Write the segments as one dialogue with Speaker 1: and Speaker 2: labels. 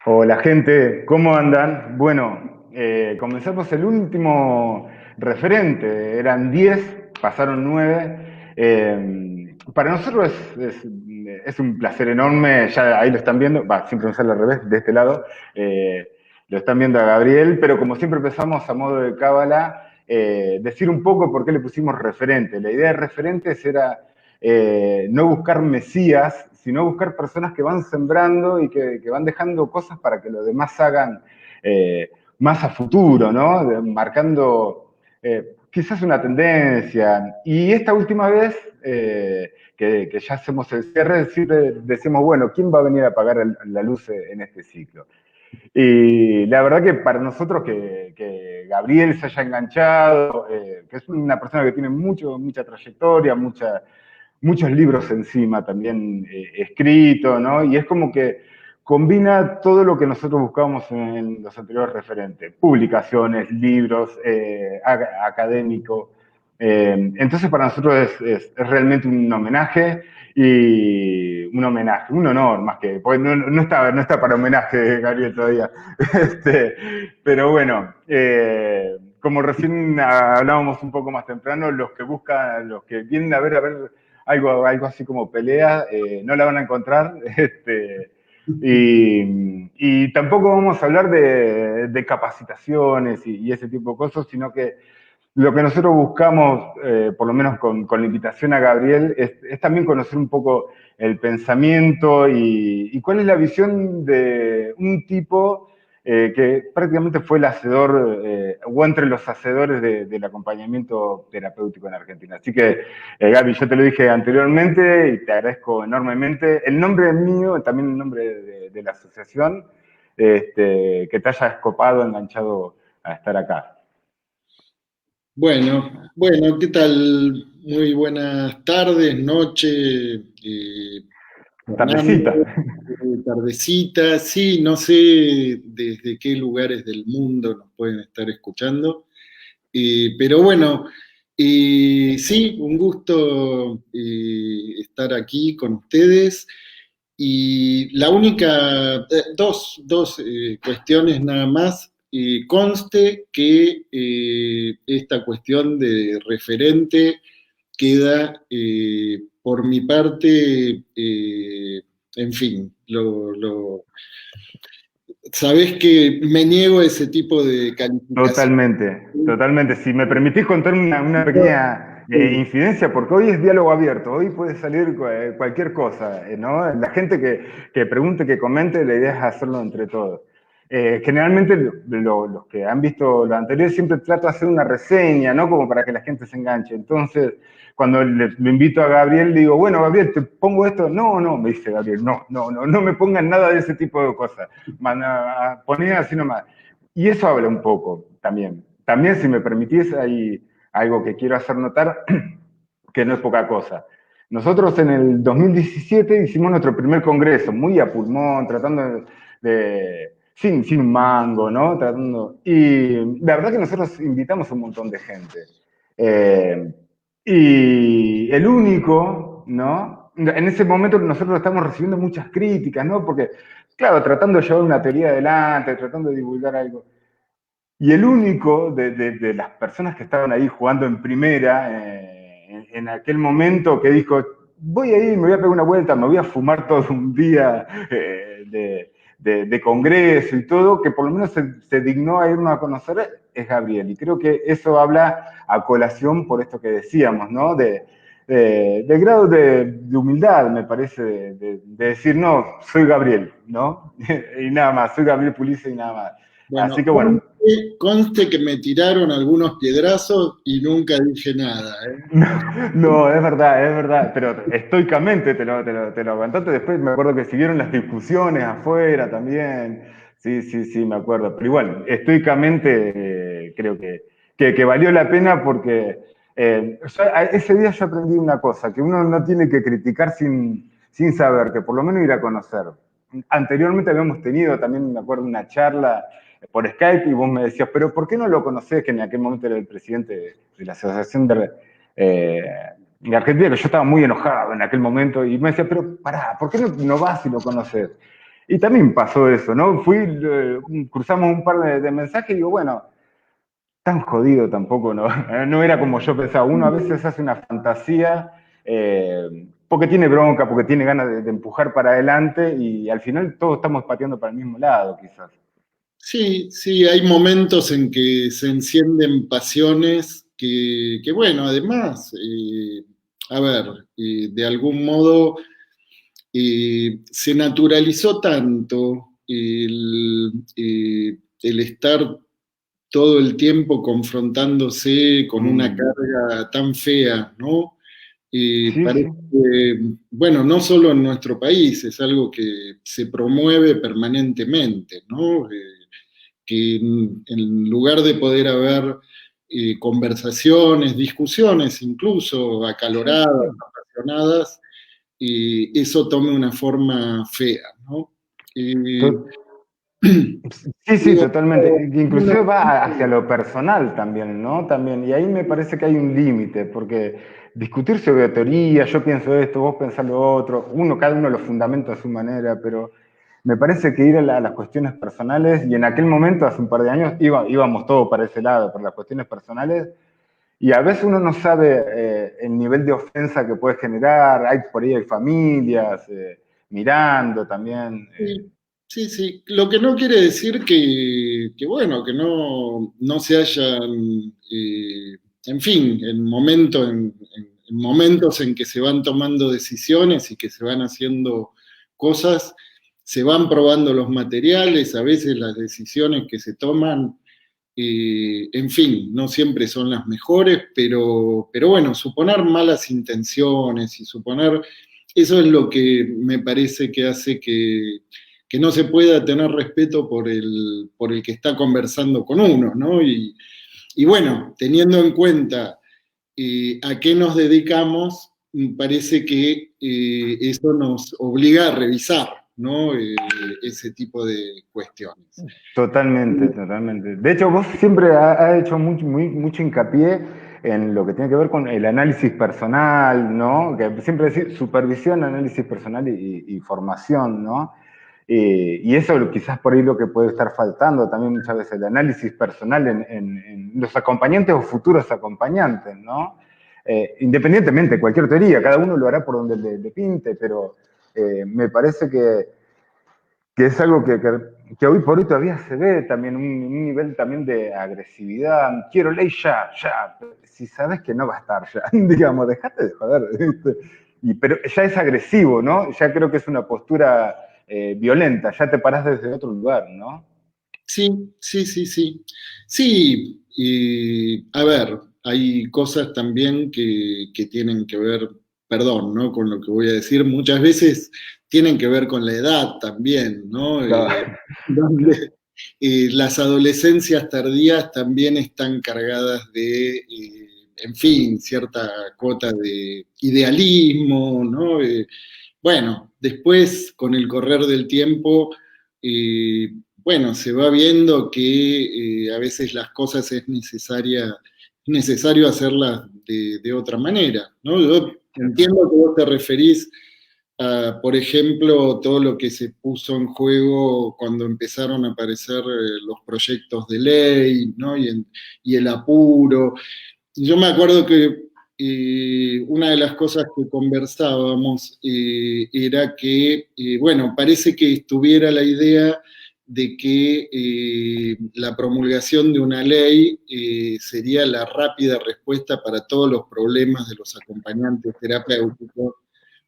Speaker 1: Hola gente, ¿cómo andan? Bueno, comenzamos el último referente, eran 10, pasaron 9. Para nosotros es un placer enorme, ya ahí lo están viendo, siempre me sale al revés, de este lado, eh, lo están viendo a Gabriel, pero como siempre empezamos a modo de cábala, decir un poco por qué le pusimos referente. La idea de referentes era no buscar mesías, sino buscar personas que van sembrando y que van dejando cosas para que los demás hagan más a futuro, ¿no? Marcando quizás una tendencia. Y esta última vez, que ya hacemos el cierre, siempre decimos, bueno, ¿quién va a venir a apagar la luz en este ciclo? Y la verdad que para nosotros que Gabriel se haya enganchado, que es una persona que tiene mucha trayectoria, muchos libros encima también escritos, ¿no? Y es como que combina todo lo que nosotros buscábamos en los anteriores referentes, publicaciones, libros, académico. Entonces para nosotros es realmente un homenaje y un honor más que, porque no está para homenaje, Gabriel, todavía. Pero bueno, como recién hablábamos un poco más temprano, los que buscan, los que vienen a ver algo así como pelea, no la van a encontrar. Y tampoco vamos a hablar de capacitaciones y ese tipo de cosas, sino que lo que nosotros buscamos, por lo menos con la invitación a Gabriel, es también conocer un poco el pensamiento y cuál es la visión de un tipo que prácticamente fue el hacedor, o entre los hacedores del acompañamiento terapéutico en Argentina. Así que, Gaby, yo te lo dije anteriormente y te agradezco enormemente. El nombre mío, también el nombre de la asociación, que te haya escopado, enganchado a estar acá.
Speaker 2: Bueno, ¿qué tal? Muy buenas tardes, noche,
Speaker 1: Tardecita.
Speaker 2: Fernando, tardecita. Sí, no sé desde qué lugares del mundo nos pueden estar escuchando, pero bueno, sí, un gusto estar aquí con ustedes. Y la única, dos cuestiones nada más. Conste que esta cuestión de referente queda por mi parte, en fin, sabés que me niego a ese tipo de calificación.
Speaker 1: Totalmente, totalmente. Si me permitís contar una pequeña
Speaker 2: Sí.
Speaker 1: incidencia, porque hoy es diálogo abierto, hoy puede salir cualquier cosa, ¿no? La gente que pregunte, que comente, la idea es hacerlo entre todos. Generalmente los que han visto lo anterior siempre trato de hacer una reseña, ¿no? Como para que la gente se enganche. Entonces, cuando lo invito a Gabriel, le digo, bueno, Gabriel, ¿te pongo esto? No, no, me dice Gabriel, no me pongan nada de ese tipo de cosas. Poné así nomás. Y eso habla un poco también. También, si me permitís, hay algo que quiero hacer notar, que no es poca cosa. Nosotros en el 2017 hicimos nuestro primer congreso, muy a pulmón, tratando sin un mango, ¿no? Y la verdad que nosotros invitamos a un montón de gente. Eh, y el único, ¿no? En ese momento nosotros estamos recibiendo muchas críticas, ¿no? Porque, claro, tratando de llevar una teoría adelante, tratando de divulgar algo. Y el único de las personas que estaban ahí jugando en primera, en aquel momento, que dijo, voy a ir, me voy a pegar una vuelta, me voy a fumar todo un día de congreso y todo, que por lo menos se dignó a irnos a conocer, es Gabriel. Y creo que eso habla a colación por esto que decíamos, ¿no? Del grado de humildad, me parece, de decir, no, soy Gabriel, ¿no? Y nada más, soy Gabriel Pulice y nada más. Así
Speaker 2: Bueno,
Speaker 1: que bueno,
Speaker 2: conste que me tiraron algunos piedrazos y nunca dije nada,
Speaker 1: no, es verdad, pero estoicamente te lo aguantaste. Después me acuerdo que siguieron las discusiones afuera también. Sí, sí, sí, me acuerdo. Pero igual, estoicamente creo que valió la pena porque ese día yo aprendí una cosa, que uno no tiene que criticar sin saber, que por lo menos ir a conocer. Anteriormente habíamos tenido también, me acuerdo, una charla por Skype y vos me decías, pero ¿por qué no lo conocés? Que en aquel momento era el presidente de la Asociación eh, de Argentina, que yo estaba muy enojado en aquel momento y me decía, pero pará, ¿por qué no vas y lo conoces? Y también pasó eso, ¿no? Cruzamos un par de mensajes y digo, bueno, tan jodido tampoco, ¿no? No era como yo pensaba. Uno a veces hace una fantasía porque tiene bronca, porque tiene ganas de empujar para adelante y al final todos estamos pateando para el mismo lado, quizás.
Speaker 2: Sí, sí, hay momentos en que se encienden pasiones bueno, además, a ver, de algún modo se naturalizó tanto el estar todo el tiempo confrontándose con una
Speaker 1: Mm.
Speaker 2: carga tan fea, ¿no?
Speaker 1: Sí,
Speaker 2: Parece
Speaker 1: sí.
Speaker 2: que, bueno, no solo en nuestro país, es algo que se promueve permanentemente, ¿no? Que en lugar de poder haber conversaciones, discusiones incluso
Speaker 1: Sí,
Speaker 2: acaloradas,
Speaker 1: sí.
Speaker 2: apasionadas, eso tome una forma fea, ¿no? Eh,
Speaker 1: To- Sí, sí,
Speaker 2: digo,
Speaker 1: totalmente.
Speaker 2: un
Speaker 1: Inclusive va hacia
Speaker 2: ejemplo,
Speaker 1: lo personal también, ¿no? También, y ahí me parece que hay un límite, porque discutir sobre teoría, yo pienso esto, vos pensás lo otro, cada uno lo fundamenta a su manera, pero me parece que ir a las cuestiones personales, y en aquel momento, hace un par de años, íbamos todos para ese lado, para las cuestiones personales, y a veces uno no sabe el nivel de ofensa que puede generar, por ahí hay familias mirando también.
Speaker 2: sí, sí, sí. Lo que no quiere decir bueno, que no se hayan, en fin, en momentos en que se van tomando decisiones y que se van haciendo cosas, se van probando los materiales, a veces las decisiones que se toman, en fin, no siempre son las mejores, pero bueno, suponer malas intenciones y suponer, eso es lo que me parece que hace que no se pueda tener respeto por el que está conversando con uno, ¿no? Y bueno, teniendo en cuenta a qué nos dedicamos, parece que eso nos obliga a revisar, ¿no? Ese tipo de cuestiones.
Speaker 1: Totalmente, totalmente. De hecho, vos siempre has hecho mucho hincapié en lo que tiene que ver con el análisis personal, ¿no? Que siempre decir supervisión, análisis personal y formación, ¿no? Y eso quizás por ahí lo que puede estar faltando también muchas veces, el análisis personal en los acompañantes o futuros acompañantes, ¿no? Independientemente de cualquier teoría, cada uno lo hará por donde le pinte, pero me parece que es algo que hoy por hoy todavía se ve también, un nivel también de agresividad. Quiero ley ya, ya. Si sabes que no va a estar ya, digamos, dejate de joder. ¿Viste? Pero ya es agresivo, ¿no? Ya creo que es una postura violenta, ya te parás desde otro lugar, ¿no?
Speaker 2: Sí, sí, sí, sí. Sí, a ver, hay cosas también que tienen que ver, perdón, ¿no? Con lo que voy a decir, muchas veces tienen que ver con la edad también, ¿no?
Speaker 1: Claro, claro.
Speaker 2: Donde las adolescencias tardías también están cargadas de, en fin, cierta cuota de idealismo, ¿no? Bueno, después, con el correr del tiempo, bueno, se va viendo que a veces las cosas necesario hacerlas de otra manera, ¿no? Yo entiendo que vos te referís a, por ejemplo, todo lo que se puso en juego cuando empezaron a aparecer los proyectos de ley, ¿no? Y el apuro. Yo me acuerdo que una de las cosas que conversábamos era que, bueno, parece que estuviera la idea de que la promulgación de una ley sería la rápida respuesta para todos los problemas de los acompañantes terapéuticos,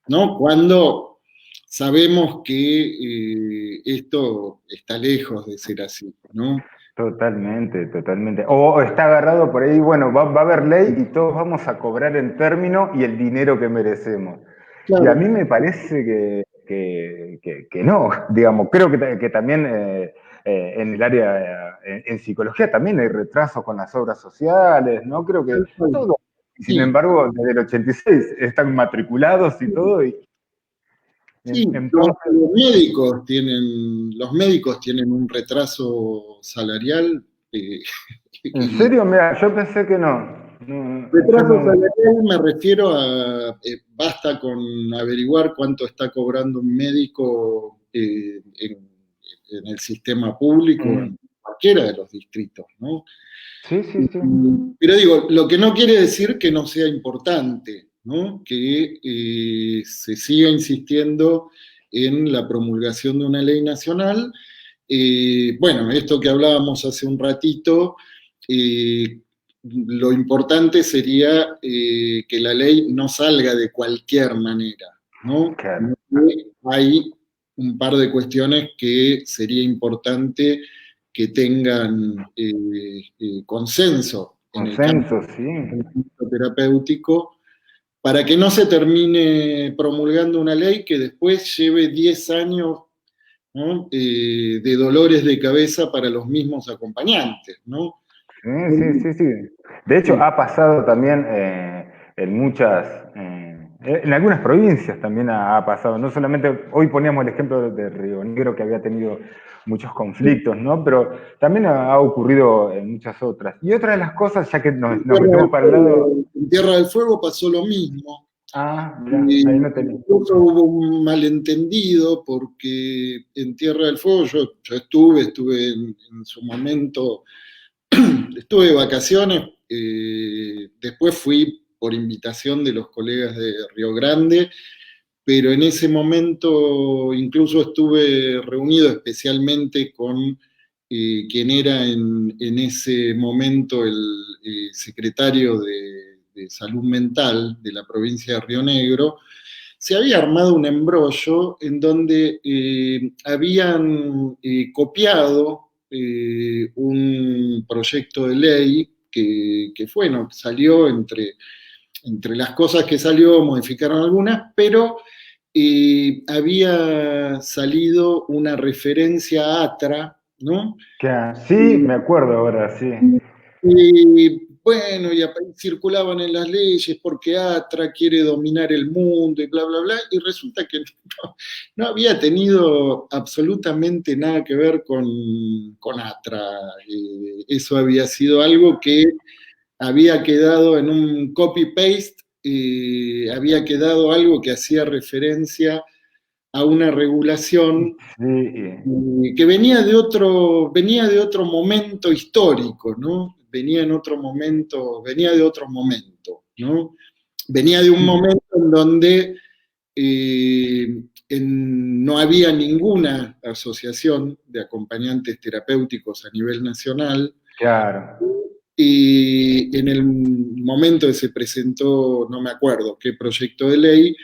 Speaker 2: ¿no? Cuando sabemos que esto está lejos de ser así, ¿no?
Speaker 1: Totalmente, totalmente. O está agarrado por ahí, bueno, va a haber ley y todos vamos a cobrar en término y el dinero que merecemos. Y a mí
Speaker 2: Claro,
Speaker 1: me parece que no, digamos, creo que también en el área, en psicología también hay retrasos con las obras sociales, ¿no? Creo que
Speaker 2: tal cual.
Speaker 1: todo. Y sin
Speaker 2: Sí.
Speaker 1: embargo, desde el 86 están matriculados y todo. Y
Speaker 2: Sí,
Speaker 1: entonces,
Speaker 2: los médicos tienen un retraso salarial.
Speaker 1: en
Speaker 2: Y
Speaker 1: serio, mira, yo pensé que no. Yo
Speaker 2: retraso
Speaker 1: no.
Speaker 2: salarial me refiero a, basta con averiguar cuánto está cobrando un médico en el sistema público, en cualquiera de los distritos, ¿no?
Speaker 1: Sí, sí, sí.
Speaker 2: Pero digo, lo que no quiere decir que no sea importante, ¿no? Que se siga insistiendo en la promulgación de una ley nacional. Bueno, esto que hablábamos hace un ratito, lo importante sería que la ley no salga de cualquier manera, ¿no?
Speaker 1: Claro.
Speaker 2: Hay un par de cuestiones que sería importante que tengan consenso en el campo
Speaker 1: Consenso, sí.
Speaker 2: terapéutico para que no se termine promulgando una ley que después lleve 10 años, ¿no? De dolores de cabeza para los mismos acompañantes, ¿no?
Speaker 1: Sí, sí, sí, sí. De hecho, ha pasado también en muchas, en algunas provincias también ha pasado. No solamente, hoy poníamos el ejemplo de Río Negro, que había tenido muchos conflictos, ¿no? Pero también ha ocurrido en muchas otras. Y otra de las cosas, ya que nos metemos para el lado...
Speaker 2: En Tierra del Fuego pasó lo mismo.
Speaker 1: Ah, mira, ahí no tenía.
Speaker 2: Incluso hubo un malentendido porque en Tierra del Fuego yo estuve en su momento, estuve de vacaciones, después fui por invitación de los colegas de Río Grande, pero en ese momento incluso estuve reunido especialmente con quien era en ese momento el secretario de Salud Mental de la provincia de Río Negro. Se había armado un embrollo en donde habían copiado un proyecto de ley que bueno, salió entre las cosas que salió, modificaron algunas, pero había salido una referencia a ATRA, ¿no?
Speaker 1: Sí, me acuerdo ahora, sí.
Speaker 2: Bueno, y circulaban en las leyes porque ATRA quiere dominar el mundo y bla, bla, bla, y resulta que no había tenido absolutamente nada que ver con ATRA. Eso había sido algo que había quedado en un copy-paste, había quedado algo que hacía referencia a una regulación
Speaker 1: Sí,
Speaker 2: que venía de otro momento histórico, ¿no? Venía de otro momento, ¿no? Venía de un momento en donde no había ninguna asociación de acompañantes terapéuticos a nivel nacional.
Speaker 1: claro.
Speaker 2: Y en el momento que se presentó, no me acuerdo qué proyecto de ley,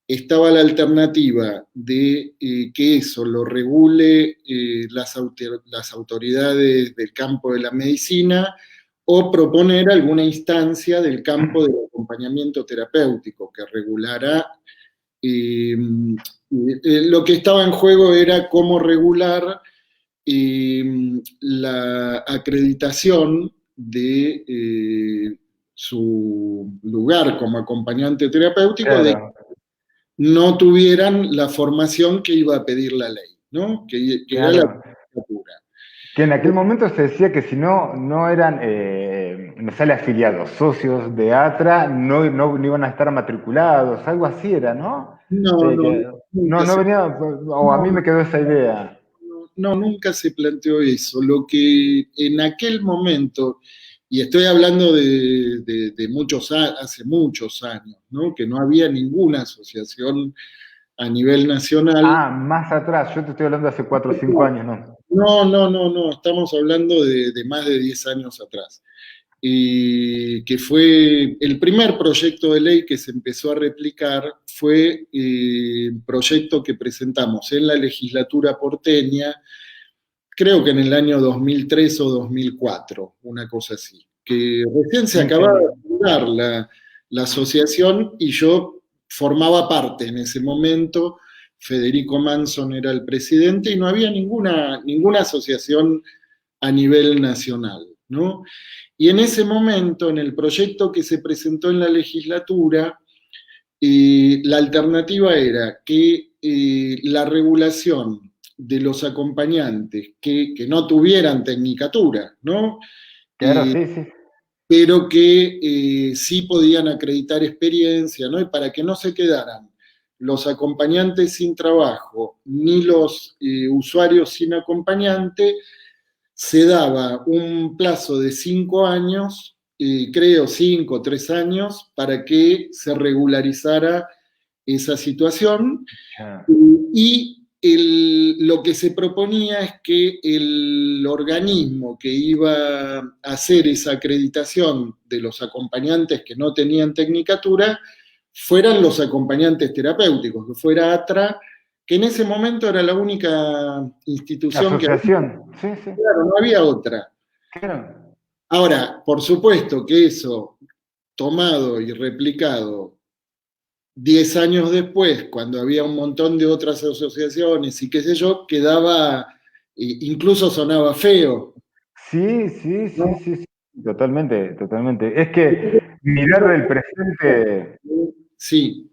Speaker 2: estaba la alternativa de que eso lo regule las autoridades del campo de la medicina o proponer alguna instancia del campo del acompañamiento terapéutico que regulara. Lo que estaba en juego era cómo regular la acreditación de su lugar como acompañante terapéutico, de
Speaker 1: Claro,
Speaker 2: no tuvieran la formación que iba a pedir la ley, ¿no? Que era la
Speaker 1: claro.
Speaker 2: licenciatura.
Speaker 1: Que en aquel momento se decía que si no eran, no sale afiliados, socios de ATRA, no iban a estar matriculados, algo así era, ¿no?
Speaker 2: No, no,
Speaker 1: Que
Speaker 2: nunca
Speaker 1: no
Speaker 2: se,
Speaker 1: venía, o a
Speaker 2: no,
Speaker 1: mí me quedó esa idea.
Speaker 2: no, nunca se planteó eso. Lo que en aquel momento, y estoy hablando de hace muchos años, ¿no? Que no había ninguna asociación a nivel nacional.
Speaker 1: Ah, más atrás, yo te estoy hablando de hace 4 o 5 años, ¿no?
Speaker 2: No, estamos hablando de más de 10 años atrás. Que fue el primer proyecto de ley que se empezó a replicar, fue el proyecto que presentamos en la legislatura porteña, creo que en el año 2003 o 2004, una cosa así, que recién se acababa de fundar la asociación y yo formaba parte en ese momento. Federico Manson era el presidente y no había ninguna asociación a nivel nacional, ¿no? Y en ese momento, en el proyecto que se presentó en la legislatura, la alternativa era que la regulación de los acompañantes que no tuvieran tecnicatura, ¿no?
Speaker 1: Claro, sí, sí.
Speaker 2: Pero que sí podían acreditar experiencia, ¿no? Y para que no se quedaran los acompañantes sin trabajo ni los usuarios sin acompañante, se daba un plazo de 5 años, creo 5 o 3 años, para que se regularizara esa situación.
Speaker 1: Ya.
Speaker 2: Y lo que se proponía es que el organismo que iba a hacer esa acreditación de los acompañantes que no tenían tecnicatura fueran los acompañantes terapéuticos, que fuera ATRA, que en ese momento era la única institución que había.
Speaker 1: Asociación, sí, sí,
Speaker 2: Claro, no había otra.
Speaker 1: claro.
Speaker 2: Ahora, por supuesto que eso tomado y replicado 10 años después, cuando había un montón de otras asociaciones y qué sé yo, quedaba, incluso sonaba feo,
Speaker 1: Sí, sí, sí,
Speaker 2: ¿no?
Speaker 1: sí, sí, totalmente, totalmente. Es que mirar el presente.
Speaker 2: Sí,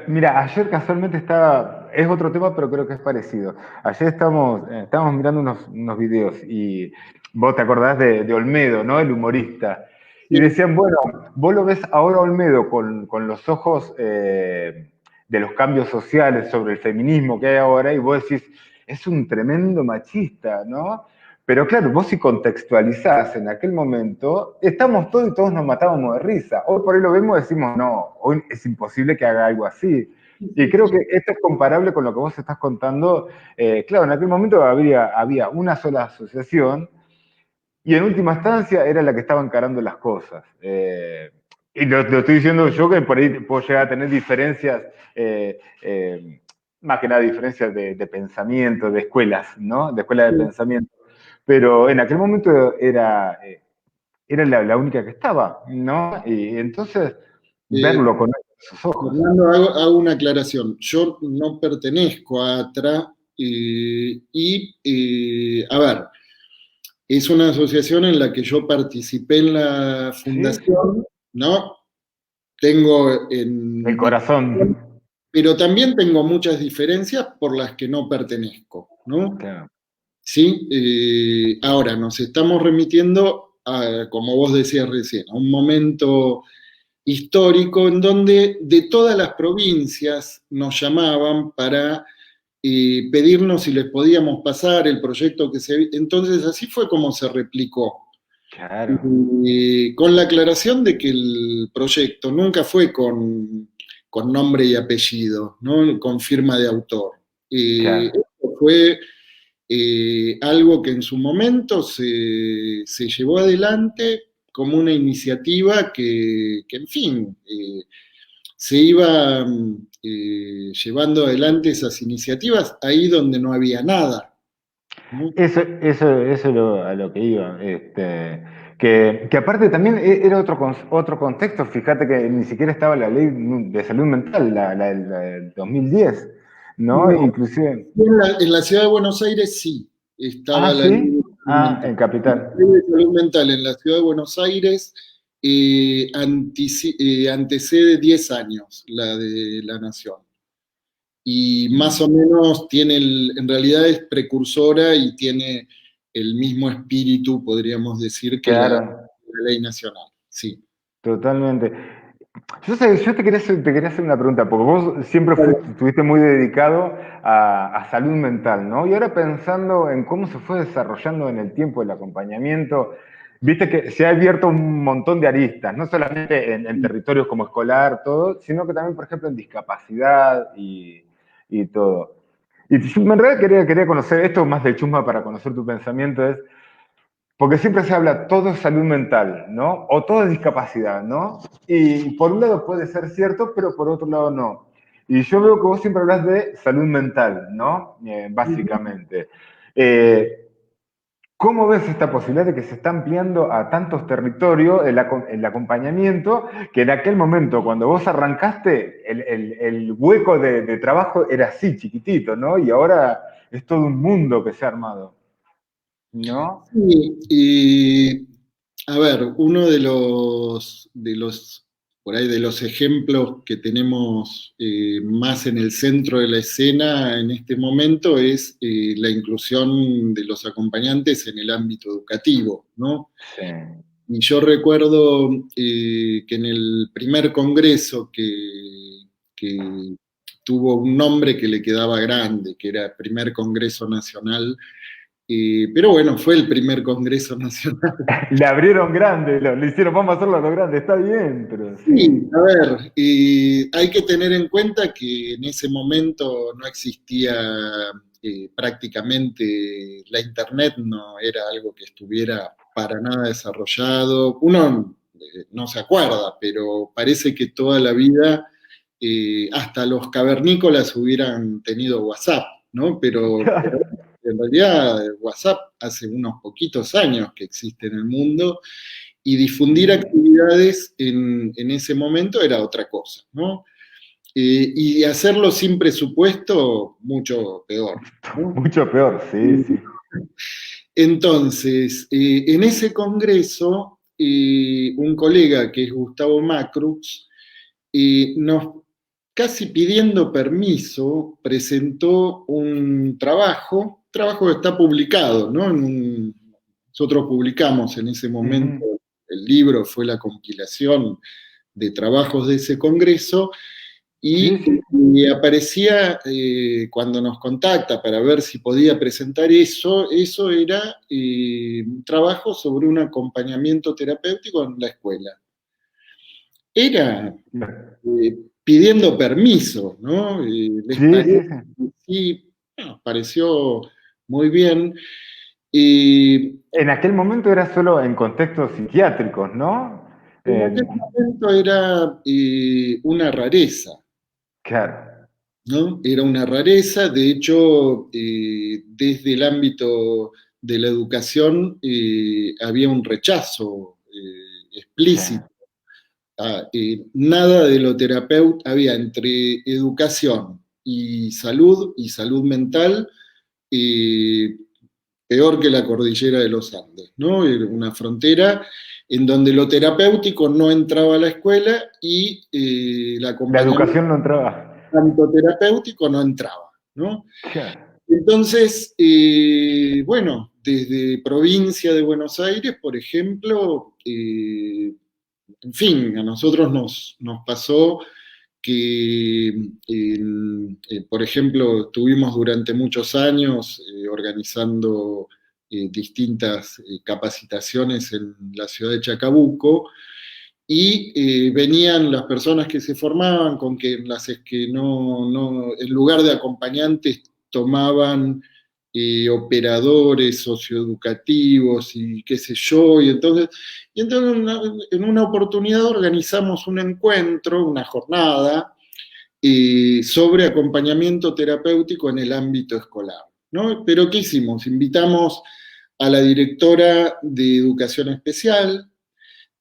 Speaker 1: Mira, ayer casualmente estaba, es otro tema, pero creo que es parecido. Ayer estábamos mirando unos videos y vos te acordás de Olmedo, ¿no? El humorista. Y
Speaker 2: sí,
Speaker 1: decían, bueno, vos lo ves ahora Olmedo con los ojos de los cambios sociales sobre el feminismo que hay ahora y vos decís, es un tremendo machista, ¿no? Pero claro, vos si contextualizás en aquel momento, estamos todos y todos nos matábamos de risa. Hoy por ahí lo vemos y decimos, no, hoy es imposible que haga algo así. Y creo que esto es comparable con lo que vos estás contando. Claro, en aquel momento había una sola asociación y en última instancia era la que estaba encarando las cosas. Y lo estoy diciendo yo que por ahí puedo llegar a tener diferencias, más que nada diferencias de pensamiento, de escuelas, ¿no? De escuelas de
Speaker 2: sí.
Speaker 1: pensamiento. Pero en aquel momento era la única que estaba, ¿no? Y entonces
Speaker 2: Eh,
Speaker 1: verlo con esos ojos.
Speaker 2: Fernando, hago una aclaración. Yo no pertenezco a ATRA a ver, es una asociación en la que yo participé en la
Speaker 1: Sí, sí.
Speaker 2: fundación, ¿no? Tengo
Speaker 1: El
Speaker 2: en mi...
Speaker 1: corazón.
Speaker 2: Pero también tengo muchas diferencias por las que no pertenezco, ¿no?
Speaker 1: Claro.
Speaker 2: ¿Sí? Ahora nos estamos remitiendo a, como vos decías recién, a un momento histórico en donde de todas las provincias nos llamaban para pedirnos si les podíamos pasar el proyecto que se... Entonces así fue como se replicó.
Speaker 1: Claro.
Speaker 2: Con la aclaración de que el proyecto nunca fue con nombre y apellido, ¿no? Con firma de autor.
Speaker 1: Claro.
Speaker 2: Esto fue algo que en su momento se llevó adelante como una iniciativa que en fin, se iba llevando adelante esas iniciativas ahí donde no había nada, ¿no?
Speaker 1: Eso es a lo que iba. Que aparte también era otro contexto. Fíjate que ni siquiera estaba la ley de salud mental, la del 2010, ¿no?
Speaker 2: No,
Speaker 1: Inclusive.
Speaker 2: en la ciudad de Buenos Aires sí
Speaker 1: Ah,
Speaker 2: estaba la ley
Speaker 1: sí.
Speaker 2: de salud
Speaker 1: Ah,
Speaker 2: mental.
Speaker 1: en
Speaker 2: La
Speaker 1: Capital.
Speaker 2: ley de salud mental en la ciudad de Buenos Aires antecede 10 años la de la Nación. Y más o
Speaker 1: Mm,
Speaker 2: menos tiene en realidad es precursora y tiene el mismo espíritu, podríamos decir, que
Speaker 1: claro,
Speaker 2: la ley nacional. Sí.
Speaker 1: totalmente. Yo te quería hacer una pregunta, porque vos siempre estuviste muy dedicado a salud mental, ¿no? Y ahora pensando en cómo se fue desarrollando en el tiempo el acompañamiento, viste que se ha abierto un montón de aristas, no solamente en territorios como escolar, todo, sino que también, por ejemplo, en discapacidad y todo. Y yo en realidad quería conocer, esto más de chusma para conocer tu pensamiento, es porque siempre se habla todo es salud mental, ¿no? O todo es discapacidad, ¿no? Y por un lado puede ser cierto, pero por otro lado no. Y yo veo que vos siempre hablas de salud mental, ¿no? Básicamente. Eh, ¿Cómo ves esta posibilidad de que se está ampliando a tantos territorios el acompañamiento, que en aquel momento, cuando vos arrancaste, el hueco de trabajo era así, chiquitito, ¿no? Y ahora es todo un mundo que se ha armado, ¿no?
Speaker 2: Sí, y a ver, uno por ahí de los ejemplos que tenemos más en el centro de la escena en este momento es la inclusión de los acompañantes en el ámbito educativo, ¿no?
Speaker 1: Sí.
Speaker 2: Y yo recuerdo que en el primer congreso que tuvo un nombre que le quedaba grande, que era Primer Congreso Nacional, pero bueno, fue el primer Congreso Nacional.
Speaker 1: Le abrieron grande, le hicieron, vamos a hacerlo a lo grande, está bien, pero
Speaker 2: Sí,
Speaker 1: sí.
Speaker 2: a ver, hay que tener en cuenta que en ese momento no existía prácticamente la internet, no era algo que estuviera para nada desarrollado. Uno no se acuerda, pero parece que toda la vida, hasta los cavernícolas hubieran tenido WhatsApp, ¿no? Pero en realidad WhatsApp hace unos poquitos años que existe en el mundo y difundir actividades en ese momento era otra cosa, ¿no? Y hacerlo sin presupuesto, mucho peor, ¿no?
Speaker 1: Mucho peor, sí, sí.
Speaker 2: Entonces, en ese congreso, un colega que es Gustavo Macrux, nos, casi pidiendo permiso, presentó un trabajo que está publicado, ¿no? Nosotros publicamos en ese momento
Speaker 1: Ujú.
Speaker 2: el libro, fue la compilación de trabajos de ese congreso,
Speaker 1: Sí,
Speaker 2: y
Speaker 1: sí.
Speaker 2: aparecía cuando nos contacta para ver si podía presentar eso era un trabajo sobre un acompañamiento terapéutico en la escuela. Era pidiendo permiso, ¿no? ¿Les
Speaker 1: Sí,
Speaker 2: parece?
Speaker 1: sí, sí.
Speaker 2: Sí, bueno, pareció muy bien. Y
Speaker 1: En aquel momento era solo en contextos psiquiátricos, ¿no?
Speaker 2: en aquel momento era una rareza,
Speaker 1: Claro,
Speaker 2: ¿no? Era una rareza, de hecho, desde el ámbito de la educación había un rechazo
Speaker 1: sí.
Speaker 2: explícito. Nada de lo terapéutico, había entre educación y salud mental, eh, peor que la cordillera de los Andes, ¿no? Era una frontera en donde lo terapéutico no entraba a la escuela y el
Speaker 1: La
Speaker 2: acompañamiento
Speaker 1: educación no entraba.
Speaker 2: tanto terapéutico no entraba, ¿no?
Speaker 1: Claro.
Speaker 2: Entonces, bueno, desde provincia de Buenos Aires, por ejemplo, en fin, a nosotros nos pasó que, por ejemplo, estuvimos durante muchos años organizando distintas capacitaciones en la ciudad de Chacabuco, y venían las personas que se formaban con que que no, en lugar de acompañantes tomaban operadores socioeducativos y qué sé yo, y entonces en una oportunidad organizamos un encuentro, una jornada, sobre acompañamiento terapéutico en el ámbito escolar, ¿no? Pero ¿qué hicimos? Invitamos a la directora de Educación Especial,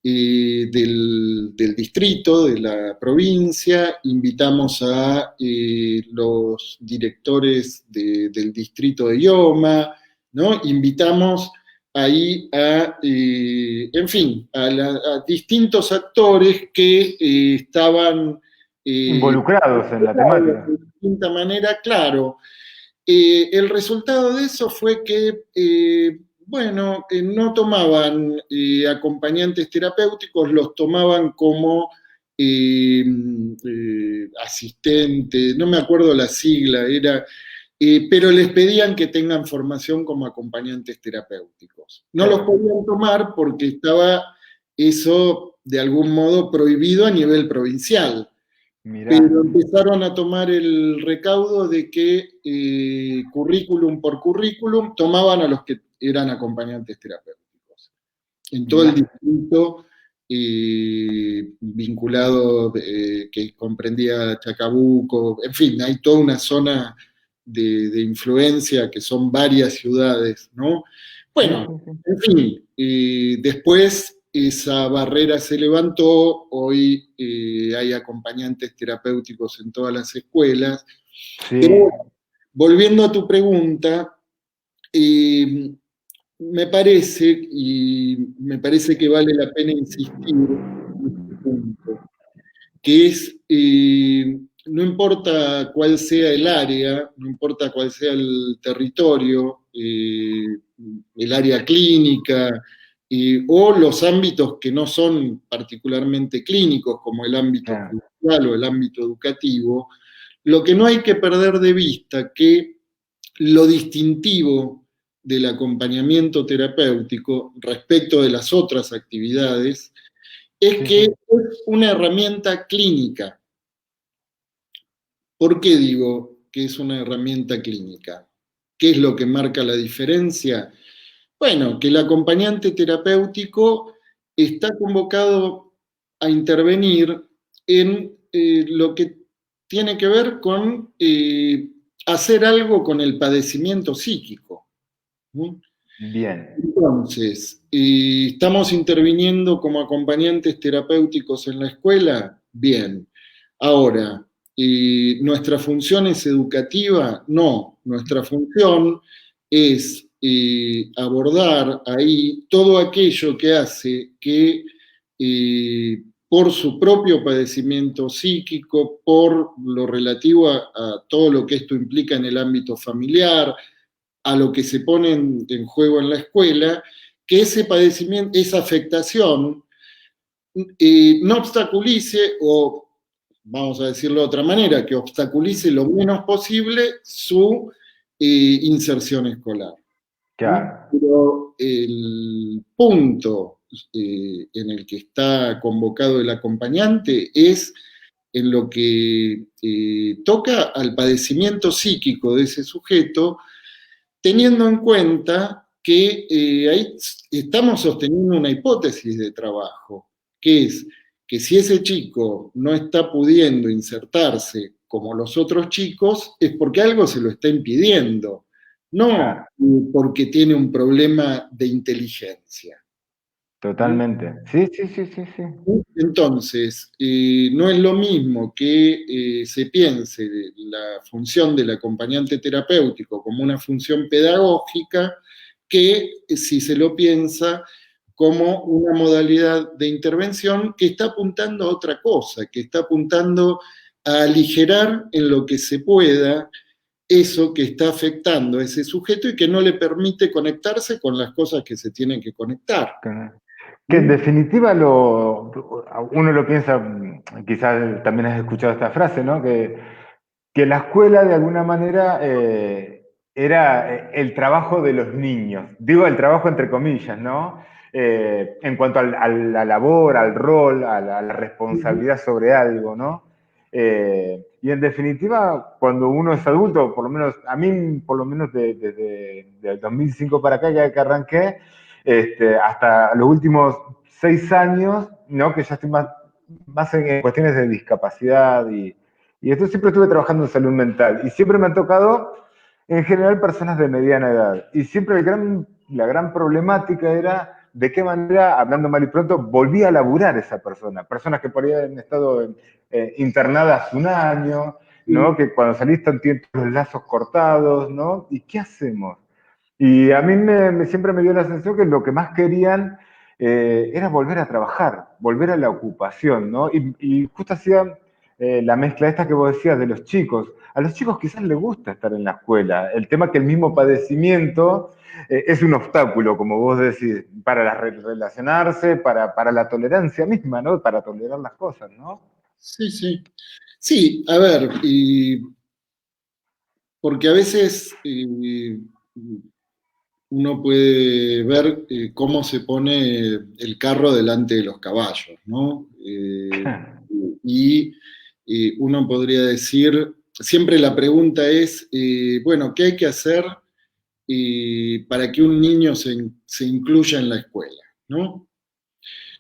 Speaker 2: del distrito, de la provincia, invitamos a los directores del distrito de IOMA, ¿no? Invitamos ahí en fin, a distintos actores que estaban
Speaker 1: Involucrados en la temática.
Speaker 2: de distinta manera, claro. El resultado de eso fue que, bueno, no tomaban acompañantes terapéuticos, los tomaban como asistentes, no me acuerdo la sigla, pero les pedían que tengan formación como acompañantes terapéuticos. No los
Speaker 1: Claro.
Speaker 2: podían tomar porque estaba eso de algún modo prohibido a nivel provincial,
Speaker 1: Mirá.
Speaker 2: pero empezaron a tomar el recaudo de que currículum por currículum tomaban a los que eran acompañantes terapéuticos. En todo el
Speaker 1: Mirá.
Speaker 2: distrito vinculado, que comprendía Chacabuco, en fin, hay toda una zona de influencia que son varias ciudades, ¿no?
Speaker 1: Sí,
Speaker 2: Bueno,
Speaker 1: sí, sí.
Speaker 2: en fin, después esa barrera se levantó, hoy hay acompañantes terapéuticos en todas las escuelas, pero
Speaker 1: Sí.
Speaker 2: bueno, volviendo a tu pregunta, eh, me parece que vale la pena insistir en este punto, que es, no importa cuál sea el área, no importa cuál sea el territorio, el área clínica, o los ámbitos que no son particularmente clínicos, como el ámbito
Speaker 1: Claro.
Speaker 2: judicial o el ámbito educativo, Lo que no hay que perder de vista que lo distintivo del acompañamiento terapéutico respecto de las otras actividades es
Speaker 1: Sí,
Speaker 2: que
Speaker 1: sí.
Speaker 2: es una herramienta clínica. ¿Por qué digo que es una herramienta clínica? ¿Qué es lo que marca la diferencia? Bueno, que el acompañante terapéutico está convocado a intervenir en lo que tiene que ver con hacer algo con el padecimiento psíquico. ¿No?
Speaker 1: Bien.
Speaker 2: Entonces, ¿estamos interviniendo como acompañantes terapéuticos en la escuela? Bien. Ahora, ¿nuestra función es educativa? No, nuestra función es abordar ahí todo aquello que hace que por su propio padecimiento psíquico, por lo relativo a todo lo que esto implica en el ámbito familiar, a lo que se pone en juego en la escuela, que ese padecimiento, esa afectación, no obstaculice, o vamos a decirlo de otra manera, que obstaculice lo menos posible su inserción escolar.
Speaker 1: Claro.
Speaker 2: Pero el punto en el que está convocado el acompañante es en lo que toca al padecimiento psíquico de ese sujeto, teniendo en cuenta que ahí estamos sosteniendo una hipótesis de trabajo, que es que si ese chico no está pudiendo insertarse como los otros chicos, es porque algo se lo está impidiendo, no
Speaker 1: Claro.
Speaker 2: porque tiene un problema de inteligencia.
Speaker 1: Totalmente. Sí, sí, sí, sí, sí.
Speaker 2: Entonces, no es lo mismo que se piense la función del acompañante terapéutico como una función pedagógica que si se lo piensa como una modalidad de intervención que está apuntando a otra cosa, que está apuntando a aligerar en lo que se pueda eso que está afectando a ese sujeto y que no le permite conectarse con las cosas que se tienen que conectar.
Speaker 1: Que en
Speaker 2: ¿Mm?
Speaker 1: definitiva uno lo piensa, quizás también has escuchado esta frase, ¿no? Que la escuela de alguna manera era el trabajo de los niños. Digo el trabajo entre comillas, ¿no? En cuanto a la labor, al rol, a la responsabilidad sobre algo, ¿no? Y en definitiva, cuando uno es adulto, por lo menos, a mí, por lo menos desde el 2005 para acá, que arranqué, hasta los últimos 6 años, ¿no? Que ya estoy más en cuestiones de discapacidad y esto siempre estuve trabajando en salud mental y siempre me han tocado en general personas de mediana edad. Y siempre la gran problemática era de qué manera, hablando mal y pronto, volvía a laburar esa persona. Personas que por ahí han estado internadas un año, ¿no? Que cuando saliste tienen los lazos cortados, ¿no? ¿Y qué hacemos? Y a mí siempre me dio la sensación que lo que más querían era volver a trabajar, volver a la ocupación, ¿no? Y justo hacía la mezcla esta que vos decías de los chicos. A los chicos quizás les gusta estar en la escuela. El tema que el mismo padecimiento es un obstáculo, como vos decís, para relacionarse, para la tolerancia misma, ¿no? Para tolerar las cosas, ¿no?
Speaker 2: Sí, sí. Sí, a ver, porque a veces uno puede ver cómo se pone el carro delante de los caballos, ¿no? Y uno podría decir, siempre la pregunta es, bueno, ¿qué hay que hacer para que un niño se incluya en la escuela? ¿No?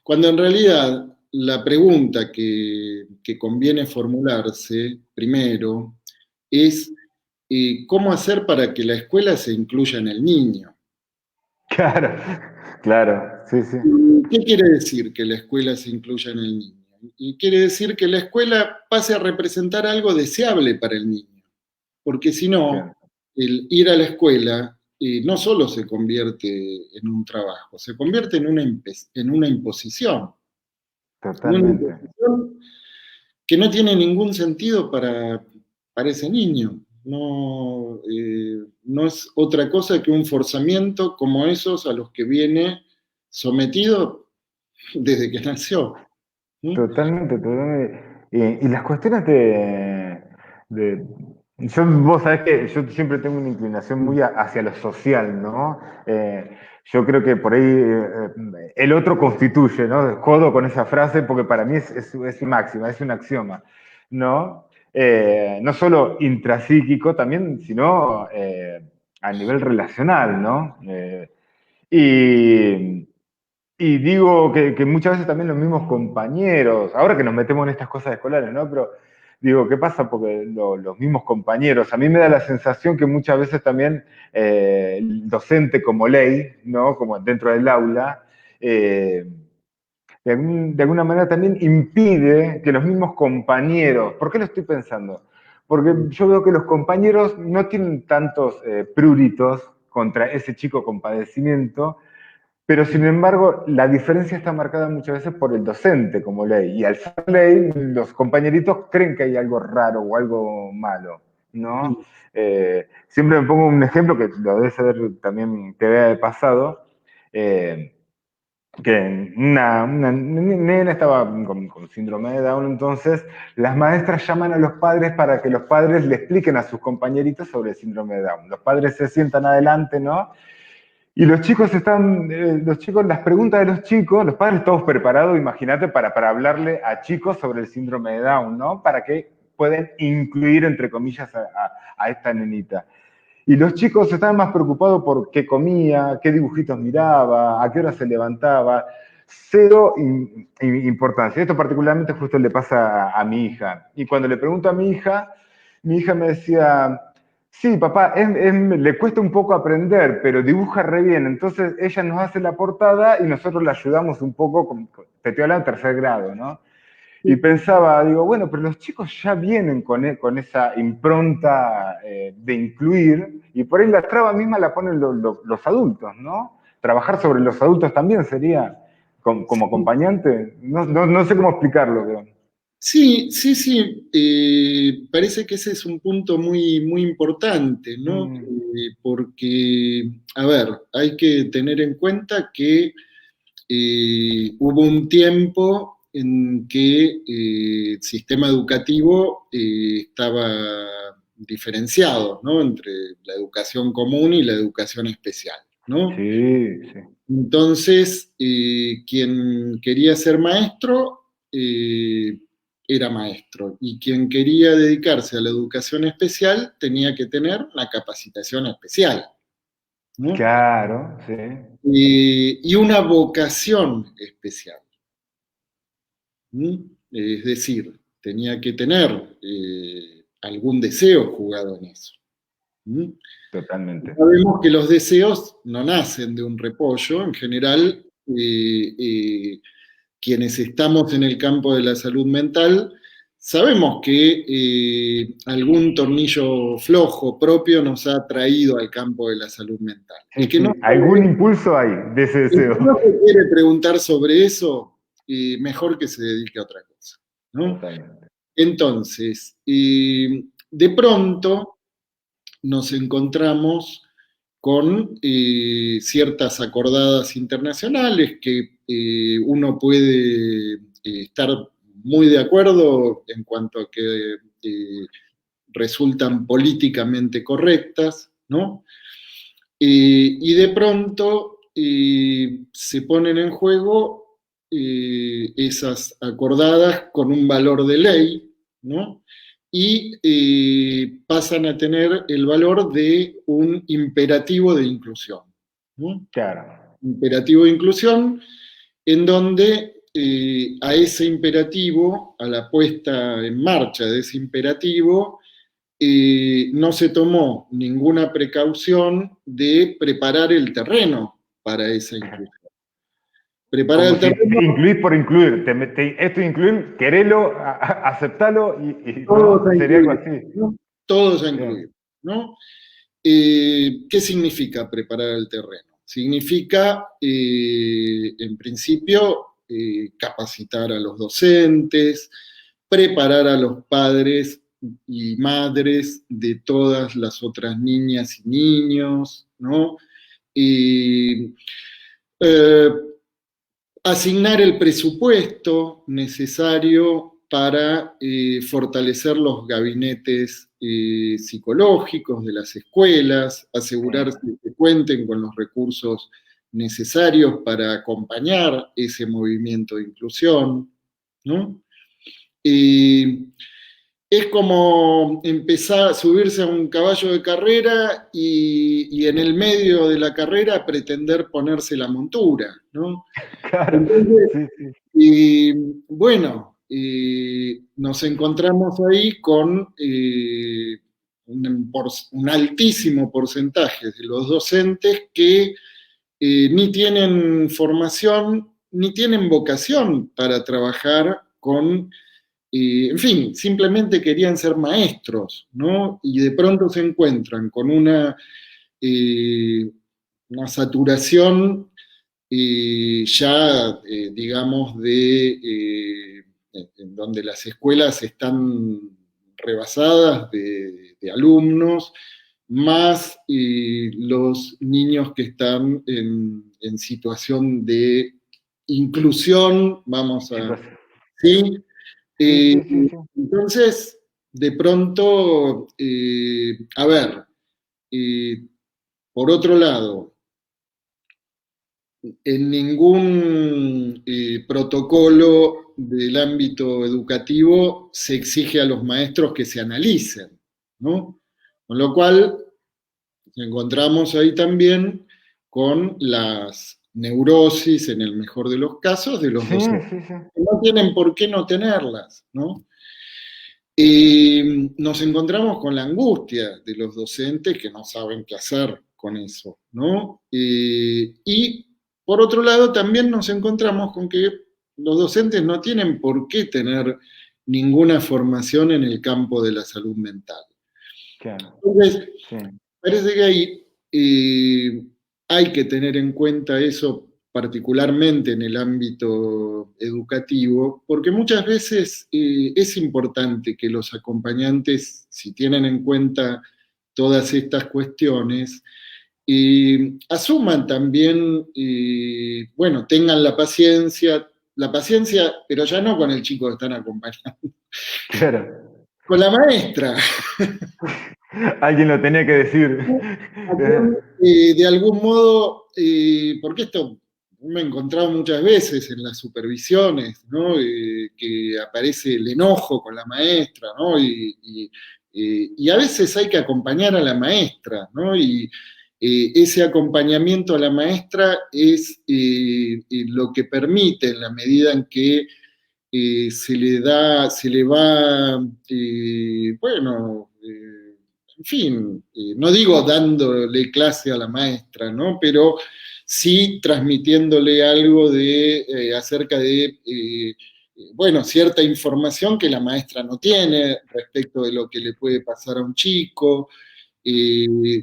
Speaker 2: Cuando en realidad la pregunta que conviene formularse primero es cómo hacer para que la escuela se incluya en el niño.
Speaker 1: Claro, claro, sí, sí.
Speaker 2: ¿Qué quiere decir que la escuela se incluya en el niño? Y quiere decir que la escuela pase a representar algo deseable para el niño, porque si no,
Speaker 1: Bien,
Speaker 2: el ir a la escuela no solo se convierte en un trabajo, se convierte en una imposición. Una
Speaker 1: totalmente.
Speaker 2: imposición que no tiene ningún sentido para ese niño. No, no es otra cosa que un forzamiento como esos a los que viene sometido desde que nació. ¿Mm?
Speaker 1: Totalmente, totalmente. Y las cuestiones de de- vos sabés que yo siempre tengo una inclinación muy hacia lo social, ¿no? Yo creo que por ahí el otro constituye, ¿no? Jodo con esa frase porque para mí es máxima, es un axioma, ¿no? No solo intrapsíquico también, sino a nivel relacional, ¿no? Y, y digo que muchas veces también los mismos compañeros, ahora que nos metemos en estas cosas escolares, ¿no? Pero digo, ¿qué pasa? Porque los mismos compañeros, a mí me da la sensación que muchas veces también el docente como ley, ¿no? Como dentro del aula, eh, de alguna manera también impide que los mismos compañeros, ¿por qué lo estoy pensando? Porque yo veo que los compañeros no tienen tantos pruritos contra ese chico con padecimiento, pero sin embargo, la diferencia está marcada muchas veces por el docente como ley. Y al ser ley, los compañeritos creen que hay algo raro o algo malo, ¿no? Siempre me pongo un ejemplo que lo debe saber también que vea de pasado, eh, que una nena estaba con síndrome de Down, entonces las maestras llaman a los padres para que los padres le expliquen a sus compañeritos sobre el síndrome de Down. Los padres se sientan adelante, ¿no? Y los chicos están, los chicos, las preguntas de los chicos, los padres todos preparados, imagínate, para hablarle a chicos sobre el síndrome de Down, ¿no? Para que puedan incluir, entre comillas, a esta nenita. Y los chicos estaban más preocupados por qué comía, qué dibujitos miraba, a qué hora se levantaba. Cero importancia. Esto particularmente justo le pasa a mi hija. Y cuando le pregunto a mi hija me decía, sí, papá, le cuesta un poco aprender, pero dibuja re bien. Entonces ella nos hace la portada y nosotros la ayudamos un poco, te estoy hablando de tercer grado, ¿no? Y pensaba, digo, bueno, pero los chicos ya vienen con esa impronta de incluir, y por ahí la traba misma la ponen los adultos, ¿no? Trabajar sobre los adultos también sería como acompañante. No sé cómo explicarlo, pero.
Speaker 2: Sí, sí, sí. Parece que ese es un punto muy, muy importante, ¿no?
Speaker 1: Mm,
Speaker 2: Porque, a ver, hay que tener en cuenta que hubo un tiempo en que el sistema educativo estaba diferenciado, ¿no? Entre la educación común y la educación especial, ¿no?
Speaker 1: sí, sí.
Speaker 2: Entonces, quien quería ser maestro era maestro y quien quería dedicarse a la educación especial tenía que tener una capacitación especial, ¿no?
Speaker 1: Claro, sí.
Speaker 2: Y una vocación especial. ¿Mm? Es decir, tenía que tener algún deseo jugado en eso. ¿Mm?
Speaker 1: Totalmente.
Speaker 2: Sabemos que los deseos no nacen de un repollo, en general, quienes estamos en el campo de la salud mental, sabemos que algún tornillo flojo propio nos ha traído al campo de la salud mental.
Speaker 1: Sí, sí. Algún impulso hay de ese
Speaker 2: El que
Speaker 1: deseo.
Speaker 2: no se quiere preguntar sobre eso, mejor que se dedique a otra cosa, ¿no?
Speaker 1: Totalmente.
Speaker 2: Entonces, de pronto nos encontramos con ciertas acordadas internacionales que uno puede estar muy de acuerdo en cuanto a que resultan políticamente correctas, ¿no? Y de pronto se ponen en juego esas acordadas con un valor de ley, ¿no? Y pasan a tener el valor de un imperativo de inclusión, ¿no?
Speaker 1: Claro.
Speaker 2: Imperativo de inclusión en donde a ese imperativo, a la puesta en marcha de ese imperativo, no se tomó ninguna precaución de preparar el terreno para esa inclusión. Preparar
Speaker 1: Como
Speaker 2: el
Speaker 1: si
Speaker 2: terreno,
Speaker 1: incluir por incluir. Esto incluir, querelo, aceptalo
Speaker 2: todos
Speaker 1: ¿no?
Speaker 2: a
Speaker 1: Sería algo
Speaker 2: incluir,
Speaker 1: así.
Speaker 2: ¿no? Todos a
Speaker 1: Bien.
Speaker 2: incluir, ¿no? ¿Qué significa preparar el terreno? Significa, en principio, capacitar a los docentes, preparar a los padres y madres de todas las otras niñas y niños, ¿no? Eh, eh, Asignar el presupuesto necesario para fortalecer los gabinetes psicológicos de las escuelas, asegurarse que cuenten con los recursos necesarios para acompañar ese movimiento de inclusión, ¿no? Es como empezar a subirse a un caballo de carrera y en el medio de la carrera pretender ponerse la montura, ¿no?
Speaker 1: Claro,
Speaker 2: Entonces,
Speaker 1: sí, sí.
Speaker 2: bueno, nos encontramos ahí con un altísimo porcentaje de los docentes que ni tienen formación, ni tienen vocación para trabajar con, en fin, simplemente querían ser maestros, ¿no? Y de pronto se encuentran con una saturación ya, digamos, en donde las escuelas están rebasadas de alumnos, más los niños que están en situación de inclusión, vamos
Speaker 1: Sí,
Speaker 2: a...
Speaker 1: pues,
Speaker 2: ¿Sí?
Speaker 1: sí,
Speaker 2: Eh,
Speaker 1: sí, sí, sí.
Speaker 2: entonces, de pronto, a ver, por otro lado, en ningún protocolo del ámbito educativo se exige a los maestros que se analicen, ¿no? Con lo cual, nos encontramos ahí también con las neurosis, en el mejor de los casos, de los
Speaker 1: Sí,
Speaker 2: docentes,
Speaker 1: sí, sí.
Speaker 2: que no tienen por qué no tenerlas, ¿no? Nos encontramos con la angustia de los docentes que no saben qué hacer con eso, ¿no? Y por otro lado, también nos encontramos con que los docentes no tienen por qué tener ninguna formación en el campo de la salud mental.
Speaker 1: Claro,
Speaker 2: Entonces,
Speaker 1: sí.
Speaker 2: parece que ahí hay que tener en cuenta eso particularmente en el ámbito educativo, porque muchas veces es importante que los acompañantes, si tienen en cuenta todas estas cuestiones, asuman también, bueno, tengan la paciencia, pero ya no con el chico que están acompañando,
Speaker 1: Claro.
Speaker 2: con la maestra.
Speaker 1: Alguien lo tenía que decir.
Speaker 2: De algún modo, porque esto me he encontrado muchas veces en las supervisiones, ¿no? Que aparece el enojo con la maestra, ¿no? Y a veces hay que acompañar a la maestra, ¿no? Y ese acompañamiento a la maestra es lo que permite, en la medida en que se le va, bueno, en fin, no digo dándole clase a la maestra, ¿no? Pero sí transmitiéndole algo acerca de, bueno, cierta información que la maestra no tiene respecto de lo que le puede pasar a un chico,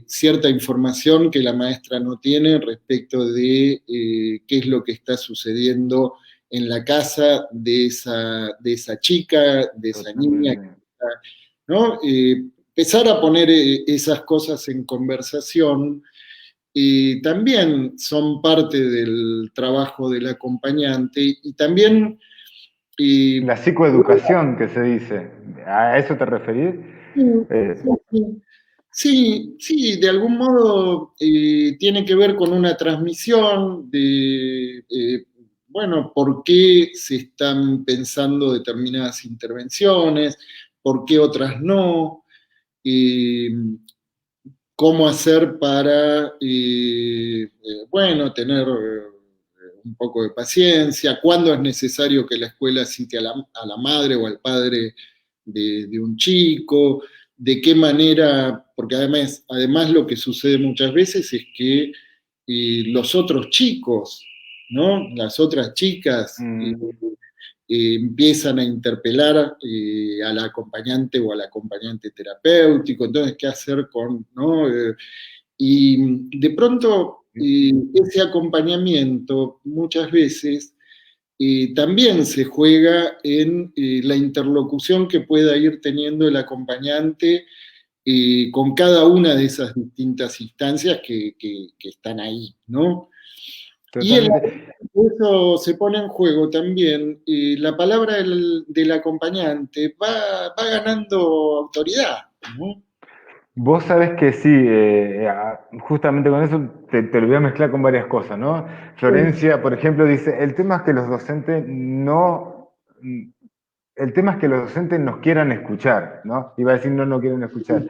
Speaker 2: cierta información que la maestra no tiene respecto de qué es lo que está sucediendo en la casa de esa chica, de esa niña,
Speaker 1: Totalmente.
Speaker 2: ¿no? Empezar a poner esas cosas en conversación también son parte del trabajo del acompañante y también... eh,
Speaker 1: La psicoeducación que se dice, ¿a eso te referís?
Speaker 2: sí, sí. Sí, sí, de algún modo tiene que ver con una transmisión de, bueno, por qué se están pensando determinadas intervenciones, por qué otras no, eh, cómo hacer para, bueno, tener un poco de paciencia, cuándo es necesario que la escuela cite a la madre o al padre de un chico, de qué manera, porque además lo que sucede muchas veces es que los otros chicos, ¿no? Las otras chicas
Speaker 1: Mm,
Speaker 2: empiezan a interpelar al acompañante o al acompañante terapéutico, entonces, ¿qué hacer con, no? Y de pronto ese acompañamiento muchas veces también se juega en la interlocución que pueda ir teniendo el acompañante con cada una de esas distintas instancias que están ahí, ¿no? Y
Speaker 1: totalmente.
Speaker 2: eso se pone en juego también, la palabra del acompañante va ganando autoridad, ¿no?
Speaker 1: Vos sabés que sí, justamente con eso te lo voy a mezclar con varias cosas, ¿no? Florencia, por ejemplo, dice, el tema es que los docentes no, el tema es que los docentes nos quieran escuchar, ¿no? Iba a decir no quieren escuchar.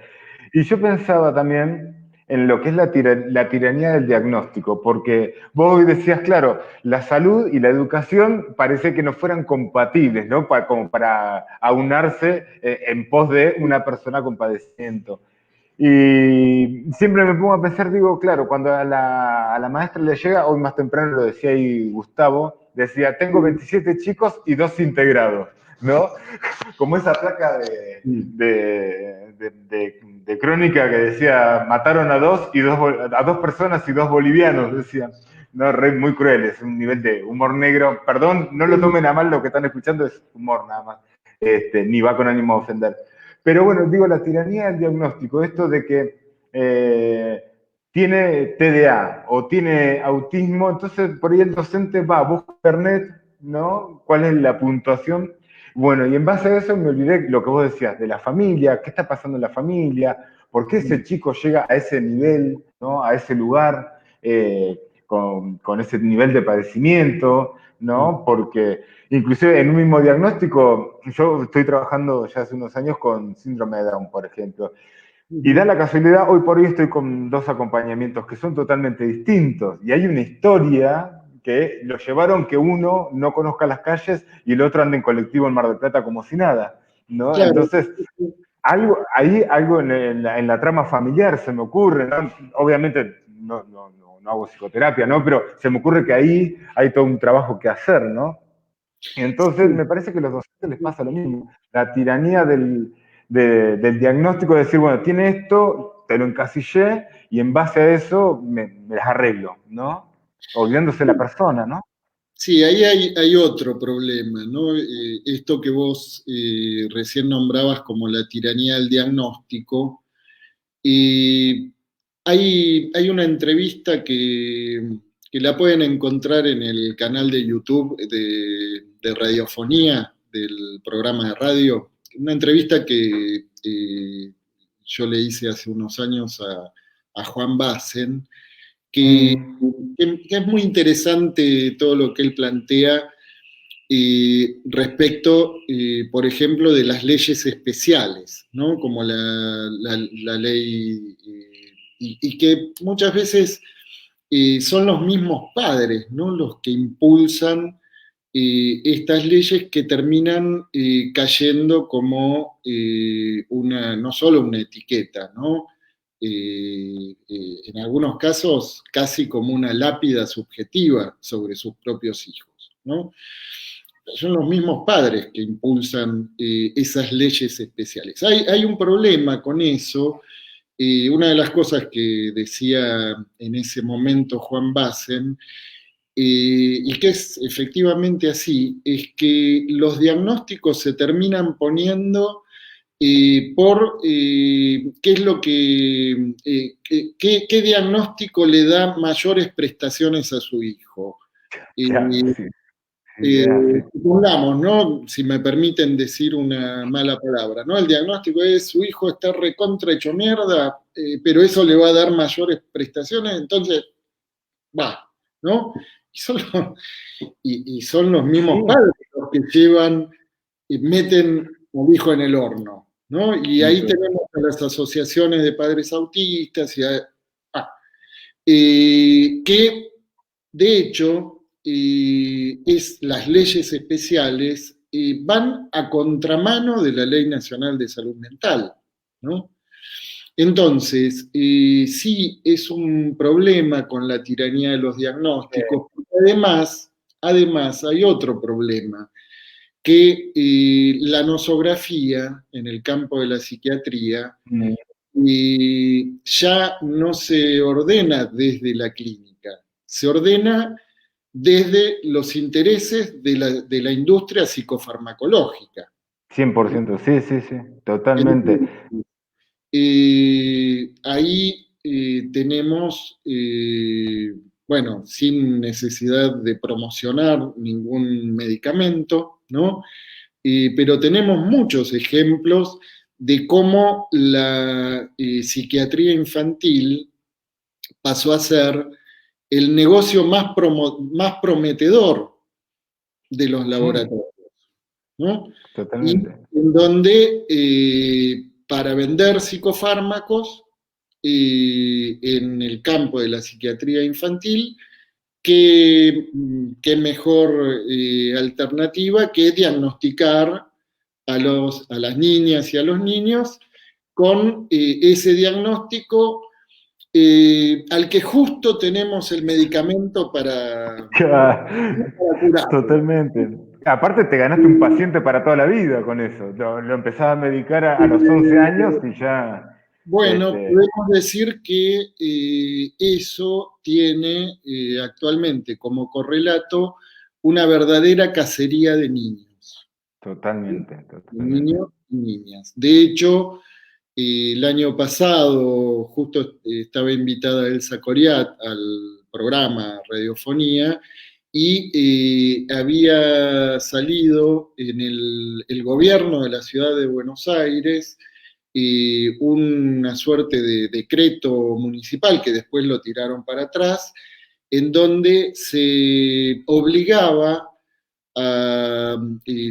Speaker 1: Y yo pensaba también en lo que es la tiranía del diagnóstico, porque vos hoy decías, claro, la salud y la educación parece que no fueran compatibles, ¿no? Como para aunarse en pos de una persona con padecimiento. Y siempre me pongo a pensar, digo, claro, cuando a la maestra le llega, hoy más temprano lo decía ahí Gustavo, decía, tengo 27 chicos y 2 integrados, ¿no? Como esa placa de crónica que decía, mataron a dos personas y 2 bolivianos, decían. No, muy cruel, es un nivel de humor negro. Perdón, no lo tomen a mal lo que están escuchando, es humor nada más. Ni va con ánimo de ofender. Pero bueno, digo, la tiranía del diagnóstico, esto de que tiene TDA o tiene autismo, entonces por ahí el docente va, busca internet, ¿no? ¿Cuál es la puntuación? Bueno, y en base a eso me olvidé lo que vos decías, de la familia, qué está pasando en la familia, por qué ese chico llega a ese nivel, ¿no? A ese lugar, con ese nivel de padecimiento, ¿no? Porque inclusive en un mismo diagnóstico, yo estoy trabajando ya hace unos años con síndrome de Down, por ejemplo, y da la casualidad, hoy por hoy estoy con 2 acompañamientos que son totalmente distintos, y hay una historia que lo llevaron que uno no conozca las calles y el otro ande en colectivo en Mar del Plata como si nada, ¿no?
Speaker 2: Claro,
Speaker 1: Entonces, algo en la trama familiar se me ocurre, ¿no? Obviamente no hago psicoterapia, ¿no? Pero se me ocurre que ahí hay todo un trabajo que hacer, ¿no? Y entonces me parece que a los docentes les pasa lo mismo. La tiranía del diagnóstico de decir, bueno, tiene esto, te lo encasillé y en base a eso me las arreglo, ¿no? Olvidándose de la persona, ¿no?
Speaker 2: sí, ahí hay otro problema, ¿no? Esto que vos recién nombrabas como la tiranía del diagnóstico. Hay una entrevista que la pueden encontrar en el canal de YouTube de radiofonía del programa de radio. Una entrevista que yo le hice hace unos años a Juan Bassen, que,
Speaker 1: Mm,
Speaker 2: que es muy interesante todo lo que él plantea respecto, por ejemplo, de las leyes especiales, ¿no? Como la ley, y que muchas veces son los mismos padres, ¿no? Los que impulsan estas leyes que terminan cayendo como no solo una etiqueta, ¿no? En algunos casos casi como una lápida subjetiva sobre sus propios hijos, ¿no? Son los mismos padres que impulsan esas leyes especiales. Hay un problema con eso. Una de las cosas que decía en ese momento Juan Bassen, y que es efectivamente así, es que los diagnósticos se terminan poniendo por qué es lo qué diagnóstico le da mayores prestaciones a su hijo.
Speaker 1: ya,
Speaker 2: Eh,
Speaker 1: sí, sí, es así.
Speaker 2: Supongamos, ¿no? Si me permiten decir una mala palabra, ¿no? El diagnóstico es su hijo está recontra hecho mierda, pero eso le va a dar mayores prestaciones, entonces va, ¿no? Y son los, y son los
Speaker 1: Sí,
Speaker 2: mismos padres los que llevan y meten al hijo en el horno, ¿no? Y
Speaker 1: sí,
Speaker 2: ahí tenemos a las asociaciones de padres autistas que de hecho, las leyes especiales van a contramano de la Ley Nacional de Salud Mental, ¿no? Entonces, sí es un problema con la tiranía de los diagnósticos. Además hay otro problema, que la nosografía en el campo de la psiquiatría
Speaker 1: mm,
Speaker 2: ya no se ordena desde la clínica, se ordena desde los intereses de la industria psicofarmacológica.
Speaker 1: 100%, sí, sí, sí, totalmente.
Speaker 2: Entonces, ahí tenemos bueno, sin necesidad de promocionar ningún medicamento, ¿no? Pero tenemos muchos ejemplos de cómo la psiquiatría infantil pasó a ser el negocio más prometedor de los
Speaker 1: Sí,
Speaker 2: laboratorios, ¿no? Y
Speaker 1: totalmente.
Speaker 2: en donde para vender psicofármacos en el campo de la psiquiatría infantil, qué mejor alternativa que diagnosticar a las niñas y a los niños con ese diagnóstico al que justo tenemos el medicamento para curarlo.
Speaker 1: Totalmente. Aparte te ganaste un paciente para toda la vida con eso. Lo empezás a medicar a los 11 años y ya,
Speaker 2: Bueno,
Speaker 1: este,
Speaker 2: podemos decir que eso tiene actualmente como correlato una verdadera cacería de niños,
Speaker 1: totalmente,
Speaker 2: de
Speaker 1: totalmente.
Speaker 2: niños y niñas. De hecho, el año pasado justo estaba invitada Elsa Coriat al programa Radiofonía y había salido en el gobierno de la ciudad de Buenos Aires una suerte de decreto municipal que después lo tiraron para atrás, en donde se obligaba a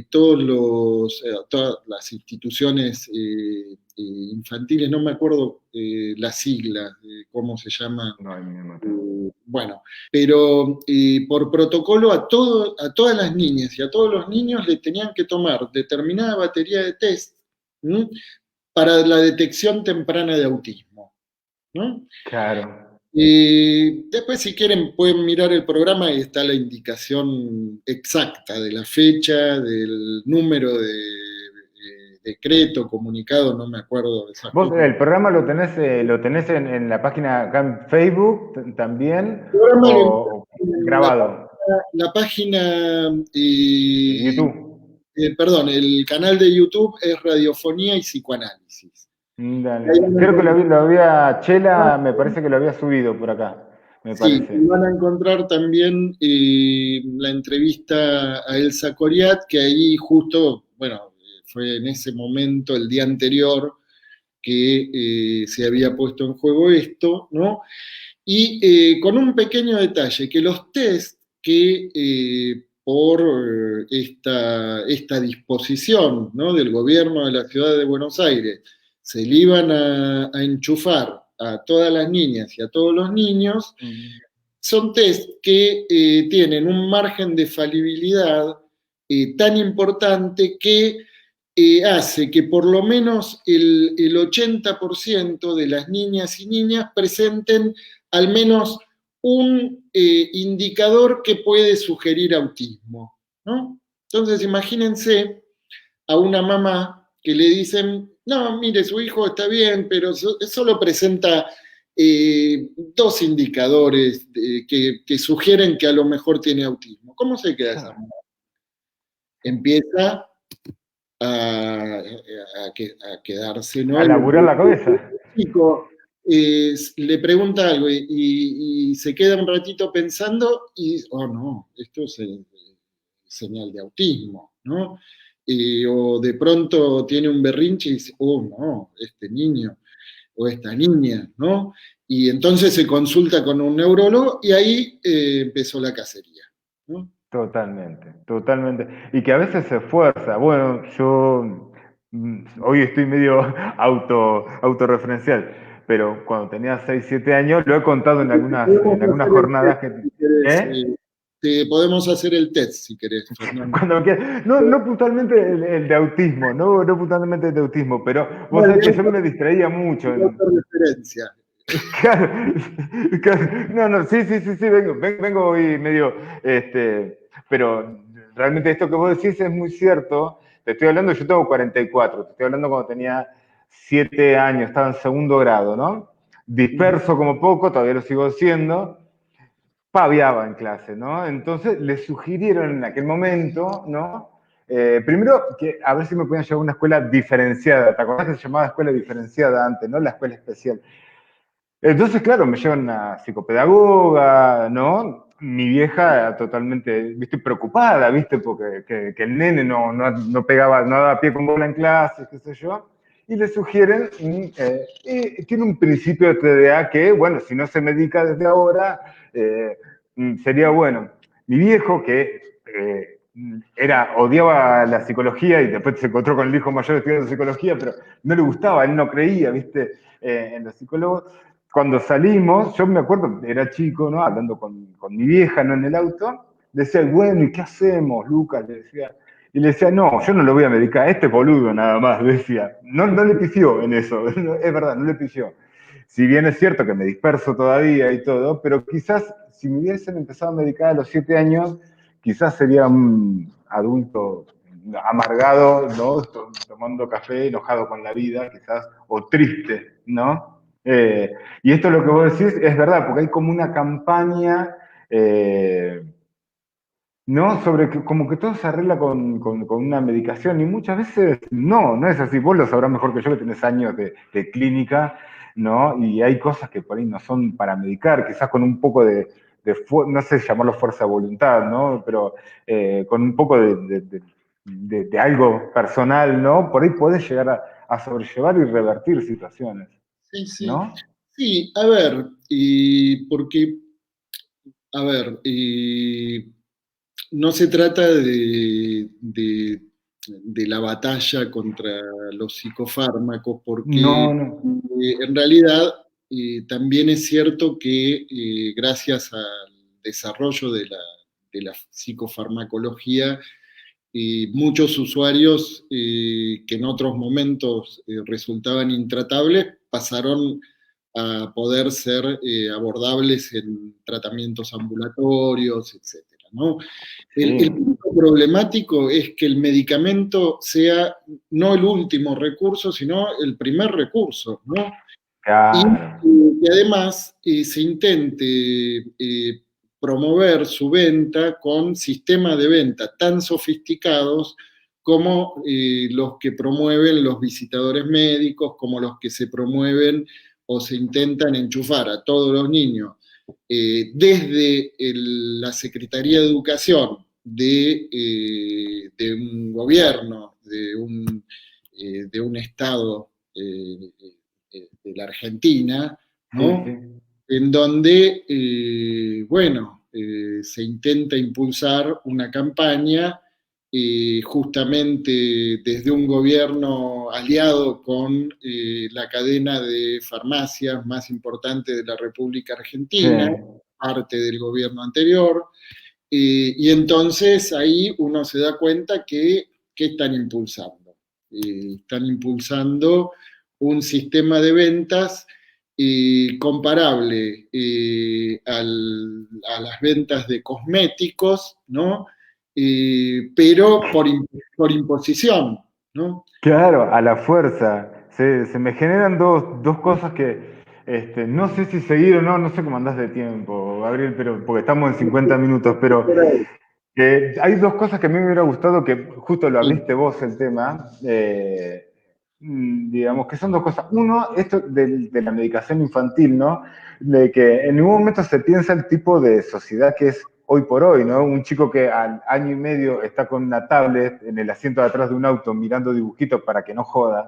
Speaker 2: todas las instituciones infantiles, no me acuerdo las siglas, cómo se llama,
Speaker 1: No, hay me mata.
Speaker 2: bueno, pero por protocolo a todas las niñas y a todos los niños le tenían que tomar determinada batería de test, ¿m? Para la detección temprana de autismo, ¿no?
Speaker 1: Claro.
Speaker 2: Después, si quieren, pueden mirar el programa y está la indicación exacta de la fecha, del número de decreto, comunicado, no me acuerdo de esas
Speaker 1: Vos
Speaker 2: cosas.
Speaker 1: el programa lo tenés en la página acá en Facebook también
Speaker 2: El programa lo
Speaker 1: o
Speaker 2: encuentran en
Speaker 1: grabado
Speaker 2: la página,
Speaker 1: en YouTube.
Speaker 2: perdón, el canal de YouTube es Radiofonía y Psicoanálisis. Ahí
Speaker 1: Dale.
Speaker 2: van a
Speaker 1: Creo que
Speaker 2: encontrar.
Speaker 1: lo había, Chela me parece que lo había subido por acá, me
Speaker 2: Sí,
Speaker 1: parece.
Speaker 2: y van a encontrar también la entrevista a Elsa Coriat, que ahí justo, bueno, fue en ese momento, el día anterior, que se había puesto en juego esto, ¿no? Y con un pequeño detalle, que los test que por esta disposición, ¿no?, del gobierno de la ciudad de Buenos Aires se le iban a enchufar a todas las niñas y a todos los niños,
Speaker 1: Mm.
Speaker 2: son test que tienen un margen de falibilidad tan importante que hace que por lo menos el 80% de las niñas y niñas presenten al menos un indicador que puede sugerir autismo, ¿no? Entonces imagínense a una mamá que le dicen, no, mire, su hijo está bien, pero solo presenta dos indicadores que sugieren que a lo mejor tiene autismo. ¿Cómo se queda esa mamá? Empieza a quedarse, ¿no?
Speaker 1: A laburar la cabeza.
Speaker 2: El chico le pregunta algo y se queda un ratito pensando y, oh no, esto es señal de autismo, ¿no? O de pronto tiene un berrinche y dice, oh no, este niño o esta niña, ¿no? Y entonces se consulta con un neurólogo y ahí empezó la cacería, ¿no?
Speaker 1: Totalmente, totalmente. Y que a veces se esfuerza. Bueno, yo hoy estoy medio autorreferencial, pero cuando tenía 6 7 años, lo he contado en
Speaker 2: Podemos
Speaker 1: algunas
Speaker 2: hacer el
Speaker 1: jornadas
Speaker 2: test
Speaker 1: que...
Speaker 2: si querés,
Speaker 1: ¿Eh?
Speaker 2: podemos hacer el test si querés, Fernando.
Speaker 1: Cuando no, no puntualmente el de autismo, no puntualmente el de autismo, pero vos
Speaker 2: Bueno,
Speaker 1: sabés que yo me distraía mucho.
Speaker 2: referencia.
Speaker 1: Claro, claro. No, no, sí, sí, sí, sí, vengo hoy medio, pero realmente esto que vos decís es muy cierto. Te estoy hablando, yo tengo 44, te estoy hablando cuando tenía 7 años, estaba en segundo grado, ¿no? Disperso como poco, todavía lo sigo siendo, paviaba en clase, ¿no? Entonces le sugirieron en aquel momento, ¿no? Primero, que a ver si me podían llevar a una escuela diferenciada. ¿Te acordás que se llamaba escuela diferenciada antes, no la escuela especial? Entonces, claro, me llevan a psicopedagoga, ¿no? Mi vieja totalmente, viste, preocupada, viste, porque que el nene no pegaba, no daba pie con bola en clase, qué sé yo, y le sugieren, tiene un principio de TDA que, bueno, si no se medica desde ahora, sería bueno. Mi viejo, que odiaba la psicología y después se encontró con el hijo mayor estudiando psicología, pero no le gustaba, él no creía, viste, en los psicólogos. Cuando salimos, yo me acuerdo, era chico, ¿no? Hablando con mi vieja, ¿no? En el auto, decía, bueno, ¿y qué hacemos, Lucas? Le decía. Y le decía, no, yo no lo voy a medicar, este boludo nada más, decía. No, no le pifió en eso, es verdad, no le pifió. Si bien es cierto que me disperso todavía y todo, pero quizás si me hubiesen empezado a medicar a los 7 años, quizás sería un adulto amargado, ¿no? Tomando café, enojado con la vida, quizás, o triste, ¿no? Y esto es lo que vos decís, es verdad, porque hay como una campaña, ¿no? Sobre que como que todo se arregla con una medicación y muchas veces no es así. Vos lo sabrás mejor que yo que tenés años de clínica, ¿no? Y hay cosas que por ahí no son para medicar, quizás con un poco no sé llamarlo fuerza de voluntad, ¿no? Pero con un poco de algo personal, ¿no? Por ahí podés llegar a sobrellevar y revertir situaciones,
Speaker 2: Sí, sí.
Speaker 1: ¿no?
Speaker 2: Sí, a ver, y porque, a ver, no se trata de la batalla contra los psicofármacos, porque
Speaker 1: No, no.
Speaker 2: en realidad también es cierto que gracias al desarrollo de la psicofarmacología, muchos usuarios que en otros momentos resultaban intratables pasaron a poder ser abordables en tratamientos ambulatorios, etcétera, ¿no? El
Speaker 1: Sí,
Speaker 2: punto problemático es que el medicamento sea no el último recurso, sino el primer recurso, ¿no? Y
Speaker 1: claro.
Speaker 2: que además se intente promover su venta con sistemas de venta tan sofisticados como los que promueven los visitadores médicos, como los que se promueven o se intentan enchufar a todos los niños desde la Secretaría de Educación de un gobierno, de un Estado de la Argentina,
Speaker 1: Sí,
Speaker 2: ¿no?
Speaker 1: sí.
Speaker 2: En donde, bueno, se intenta impulsar una campaña justamente desde un gobierno aliado con la cadena de farmacias más importante de la República
Speaker 1: Sí.
Speaker 2: Argentina, parte del gobierno anterior, y entonces ahí uno se da cuenta que están impulsando. Están impulsando un sistema de ventas comparable a las ventas de cosméticos, ¿no? Pero por imposición, ¿no?
Speaker 1: Claro, a la fuerza. Se me generan dos cosas que no sé si seguir o no, no sé cómo andás de tiempo, Gabriel, pero, porque estamos en 50 minutos, pero hay dos cosas que a mí me hubiera gustado, que justo lo
Speaker 2: Sí,
Speaker 1: abriste vos el tema, digamos que son dos cosas. Uno, esto de la medicación infantil, ¿no? De que en ningún momento se piensa el tipo de sociedad que es hoy por hoy, ¿no? Un chico que al año y medio está con una tablet en el asiento de atrás de un auto mirando dibujitos para que no joda,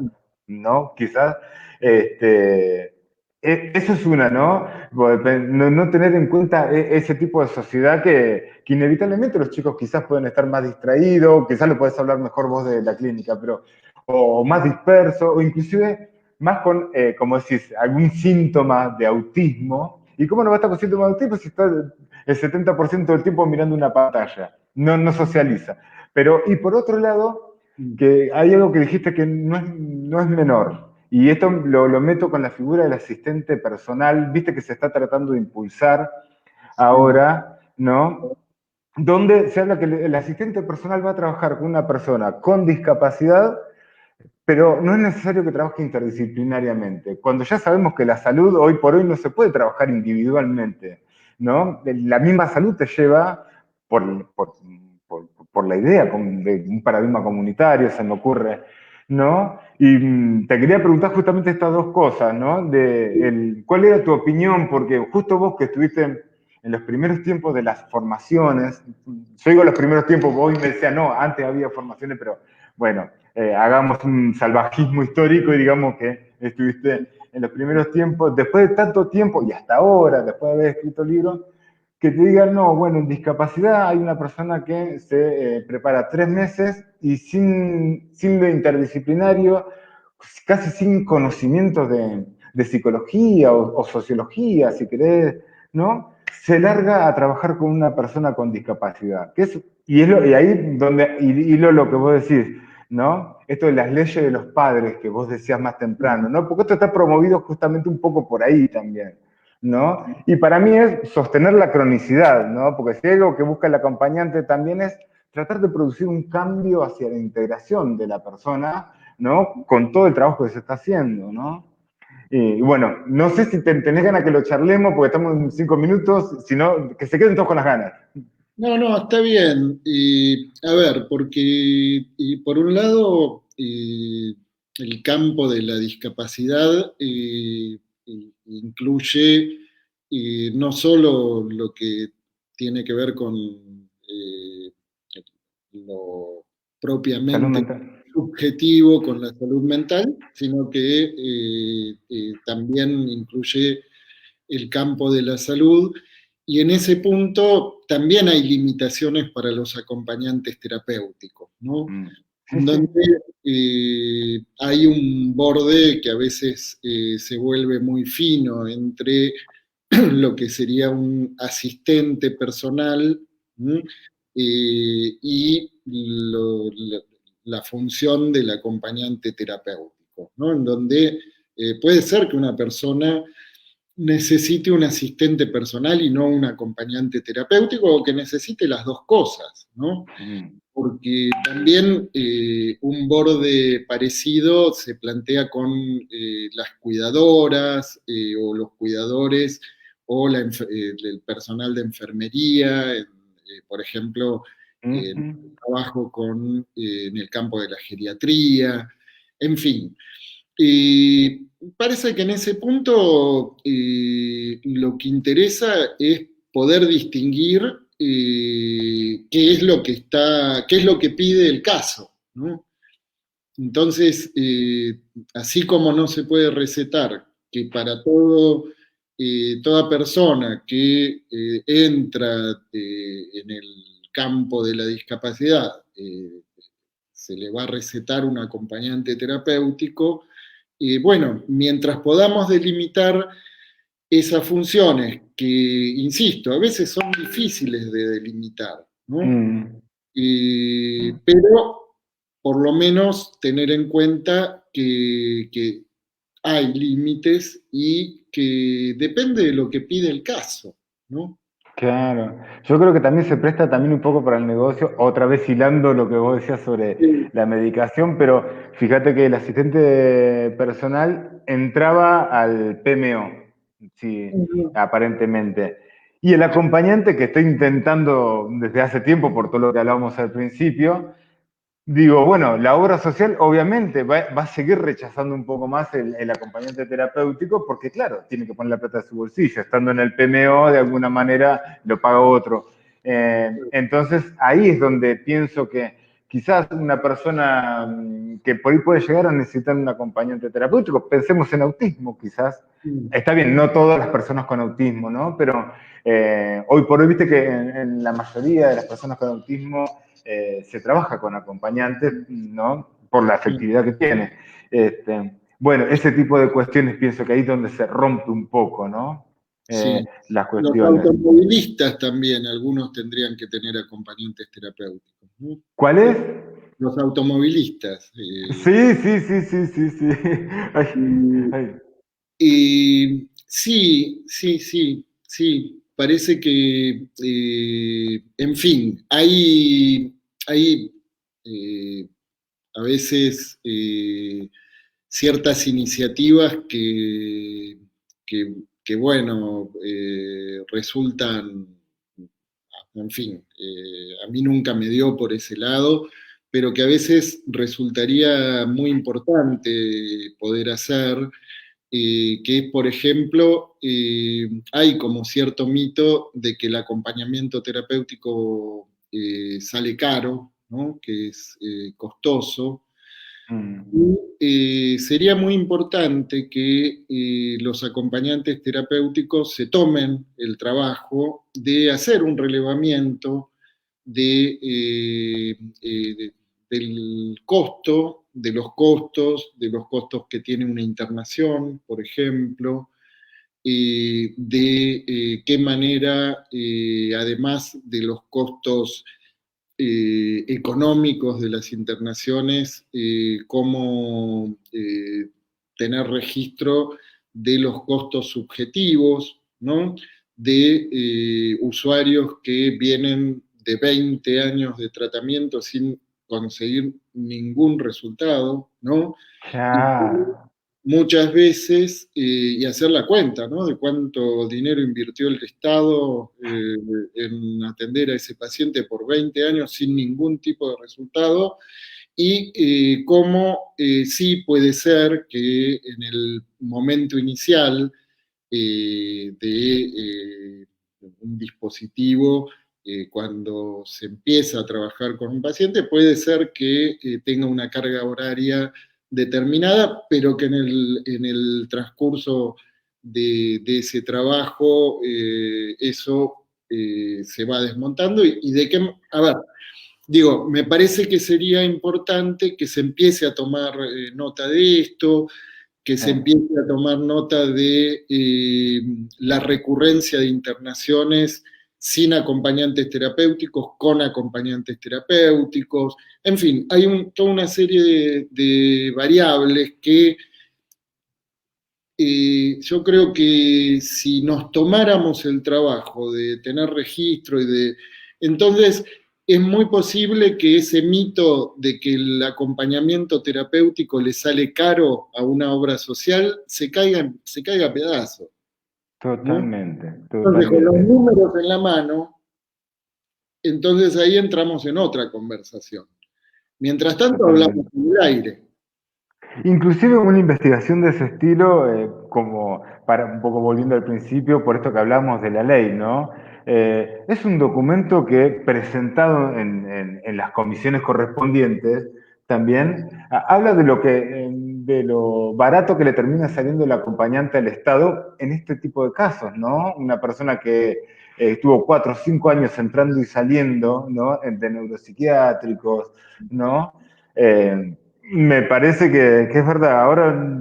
Speaker 1: ¿no? Quizás, este, eso es una, ¿no? No tener en cuenta ese tipo de sociedad que inevitablemente los chicos quizás pueden estar más distraídos, quizás le podés hablar mejor vos de la clínica, pero o más disperso, o inclusive más con, como decís, algún síntoma de autismo. ¿Y cómo no va a estar con síntomas de autismo si está el 70% del tiempo mirando una pantalla? No socializa. Pero, y por otro lado, que hay algo que dijiste que no es menor, y esto lo meto con la figura del asistente personal, viste que se está tratando de impulsar
Speaker 2: sí,
Speaker 1: ahora, ¿no? Donde se habla que el asistente personal va a trabajar con una persona con discapacidad, pero no es necesario que trabaje interdisciplinariamente. Cuando ya sabemos que la salud hoy por hoy no se puede trabajar individualmente, ¿no? La misma salud te lleva por, por, por la idea de un paradigma comunitario, se me ocurre, ¿no? Y te quería preguntar justamente estas dos cosas, ¿no? ¿Cuál era tu opinión? Porque justo vos que estuviste en los primeros tiempos de las formaciones, yo digo los primeros tiempos, vos me decías, no, antes había formaciones, pero bueno, hagamos un salvajismo histórico y digamos que estuviste en los primeros tiempos, después de tanto tiempo y hasta ahora, después de haber escrito libros, que te digan, no, bueno, en discapacidad hay una persona que se prepara 3 meses y sin lo interdisciplinario, casi sin conocimientos de psicología o sociología, si querés, ¿no? Se larga a trabajar con una persona con discapacidad. Y ahí donde hilo lo que vos decís, ¿no? Esto de las leyes de los padres que vos decías más temprano, ¿no? Porque esto está promovido justamente un poco por ahí también, ¿no? Y para mí es sostener la cronicidad, ¿no? Porque si hay algo que busca el acompañante también es tratar de producir un cambio hacia la integración de la persona, ¿no? Con todo el trabajo que se está haciendo, ¿no? Y bueno, no sé si tenés ganas que lo charlemos, porque estamos en 5 minutos, sino que se queden todos con las ganas.
Speaker 2: No, no, está bien. Y, a ver, porque por un lado, el campo de la discapacidad incluye no solo lo que tiene que ver con lo
Speaker 1: Salud
Speaker 2: propiamente
Speaker 1: mental.
Speaker 2: subjetivo con la salud mental, sino que también incluye el campo de la salud, y en ese punto también hay limitaciones para los acompañantes terapéuticos, ¿no?
Speaker 1: Sí,
Speaker 2: En
Speaker 1: sí.
Speaker 2: donde hay un borde que a veces se vuelve muy fino entre lo que sería un asistente personal, ¿m? Y la función del acompañante terapéutico, ¿no? En donde puede ser que una persona necesite un asistente personal y no un acompañante terapéutico, o que necesite las dos cosas, ¿no?
Speaker 1: Mm.
Speaker 2: Porque también un borde parecido se plantea con las cuidadoras o los cuidadores o el personal de enfermería, por ejemplo,
Speaker 1: Ujú.
Speaker 2: trabajo en el campo de la geriatría, en fin. Parece que en ese punto lo que interesa es poder distinguir qué es lo que qué es lo que pide el caso, ¿no? Entonces, así como no se puede recetar que para toda persona que entra en el campo de la discapacidad, se le va a recetar un acompañante terapéutico, bueno, mientras podamos delimitar esas funciones que, insisto, a veces son difíciles de delimitar, ¿no?
Speaker 1: Mm.
Speaker 2: Pero por lo menos tener en cuenta que hay límites y que depende de lo que pide el caso, ¿no?
Speaker 1: Claro, yo creo que también se presta también un poco para el negocio, otra vez hilando lo que vos decías sobre
Speaker 2: Sí.
Speaker 1: la medicación, pero fíjate que el asistente personal entraba al PMO, sí, aparentemente. Y el acompañante que estoy intentando desde hace tiempo, por todo lo que hablábamos al principio, digo, bueno, la obra social obviamente va a seguir rechazando un poco más el acompañante terapéutico porque, claro, tiene que poner la plata de su bolsillo. Estando en el PMO, de alguna manera lo paga otro. Entonces, ahí es donde pienso que quizás una persona que por ahí puede llegar a necesitar un acompañante terapéutico, pensemos en autismo, quizás. Está bien, no todas las personas con autismo, ¿no? Pero hoy por hoy, viste que en la mayoría de las personas con autismo se trabaja con acompañantes, ¿no? Por la efectividad que tiene. Bueno, ese tipo de cuestiones pienso que ahí es donde se rompe un poco, ¿no?
Speaker 2: Sí.
Speaker 1: Las
Speaker 2: Los
Speaker 1: cuestiones.
Speaker 2: automovilistas también, algunos tendrían que tener acompañantes terapéuticos, ¿no?
Speaker 1: ¿Cuál es?
Speaker 2: Los automovilistas.
Speaker 1: Sí, sí, sí, sí, sí, sí. Ay,
Speaker 2: Y,
Speaker 1: ay.
Speaker 2: sí, sí, sí, sí. Parece que, en fin, hay a veces ciertas iniciativas que bueno, resultan, en fin, a mí nunca me dio por ese lado, pero que a veces resultaría muy importante poder hacer, que es, por ejemplo, hay como cierto mito de que el acompañamiento terapéutico sale caro, ¿no? Que es costoso.
Speaker 1: Mm.
Speaker 2: Sería muy importante que los acompañantes terapéuticos se tomen el trabajo de hacer un relevamiento de, del costo, de los costos que tiene una internación, por ejemplo, de qué manera, además de los costos económicos de las internaciones, cómo tener registro de los costos subjetivos, ¿no? De usuarios que vienen de 20 años de tratamiento sin conseguir ningún resultado, ¿no? Y
Speaker 1: Ya,
Speaker 2: muchas veces, y hacer la cuenta, ¿no? De cuánto dinero invirtió el Estado en atender a ese paciente por 20 años sin ningún tipo de resultado, y cómo sí puede ser que en el momento inicial de un dispositivo, cuando se empieza a trabajar con un paciente, puede ser que tenga una carga horaria determinada, pero que en el transcurso de ese trabajo eso se va desmontando y de qué, a ver, digo, me parece que sería importante que se empiece a tomar nota de esto, que
Speaker 1: sí.
Speaker 2: se empiece a tomar nota de la recurrencia de internaciones sin acompañantes terapéuticos, con acompañantes terapéuticos, en fin, hay toda una serie de variables que yo creo que si nos tomáramos el trabajo de tener registro y de... Entonces, es muy posible que ese mito de que el acompañamiento terapéutico le sale caro a una obra social se caiga a pedazos, ¿no?
Speaker 1: Totalmente,
Speaker 2: Entonces, con los
Speaker 1: totalmente.
Speaker 2: números en la mano, entonces ahí entramos en otra conversación. Mientras tanto, hablamos
Speaker 1: Totalmente.
Speaker 2: en el aire.
Speaker 1: Inclusive una investigación de ese estilo, como para un poco volviendo al principio, por esto que hablamos de la ley, ¿no? Es un documento que presentado en las comisiones correspondientes también habla de lo que de lo barato que le termina saliendo el acompañante al Estado en este tipo de casos, ¿no? Una persona que estuvo 4 o 5 años entrando y saliendo, ¿no? De neuropsiquiátricos, ¿no? Me parece que es verdad. Ahora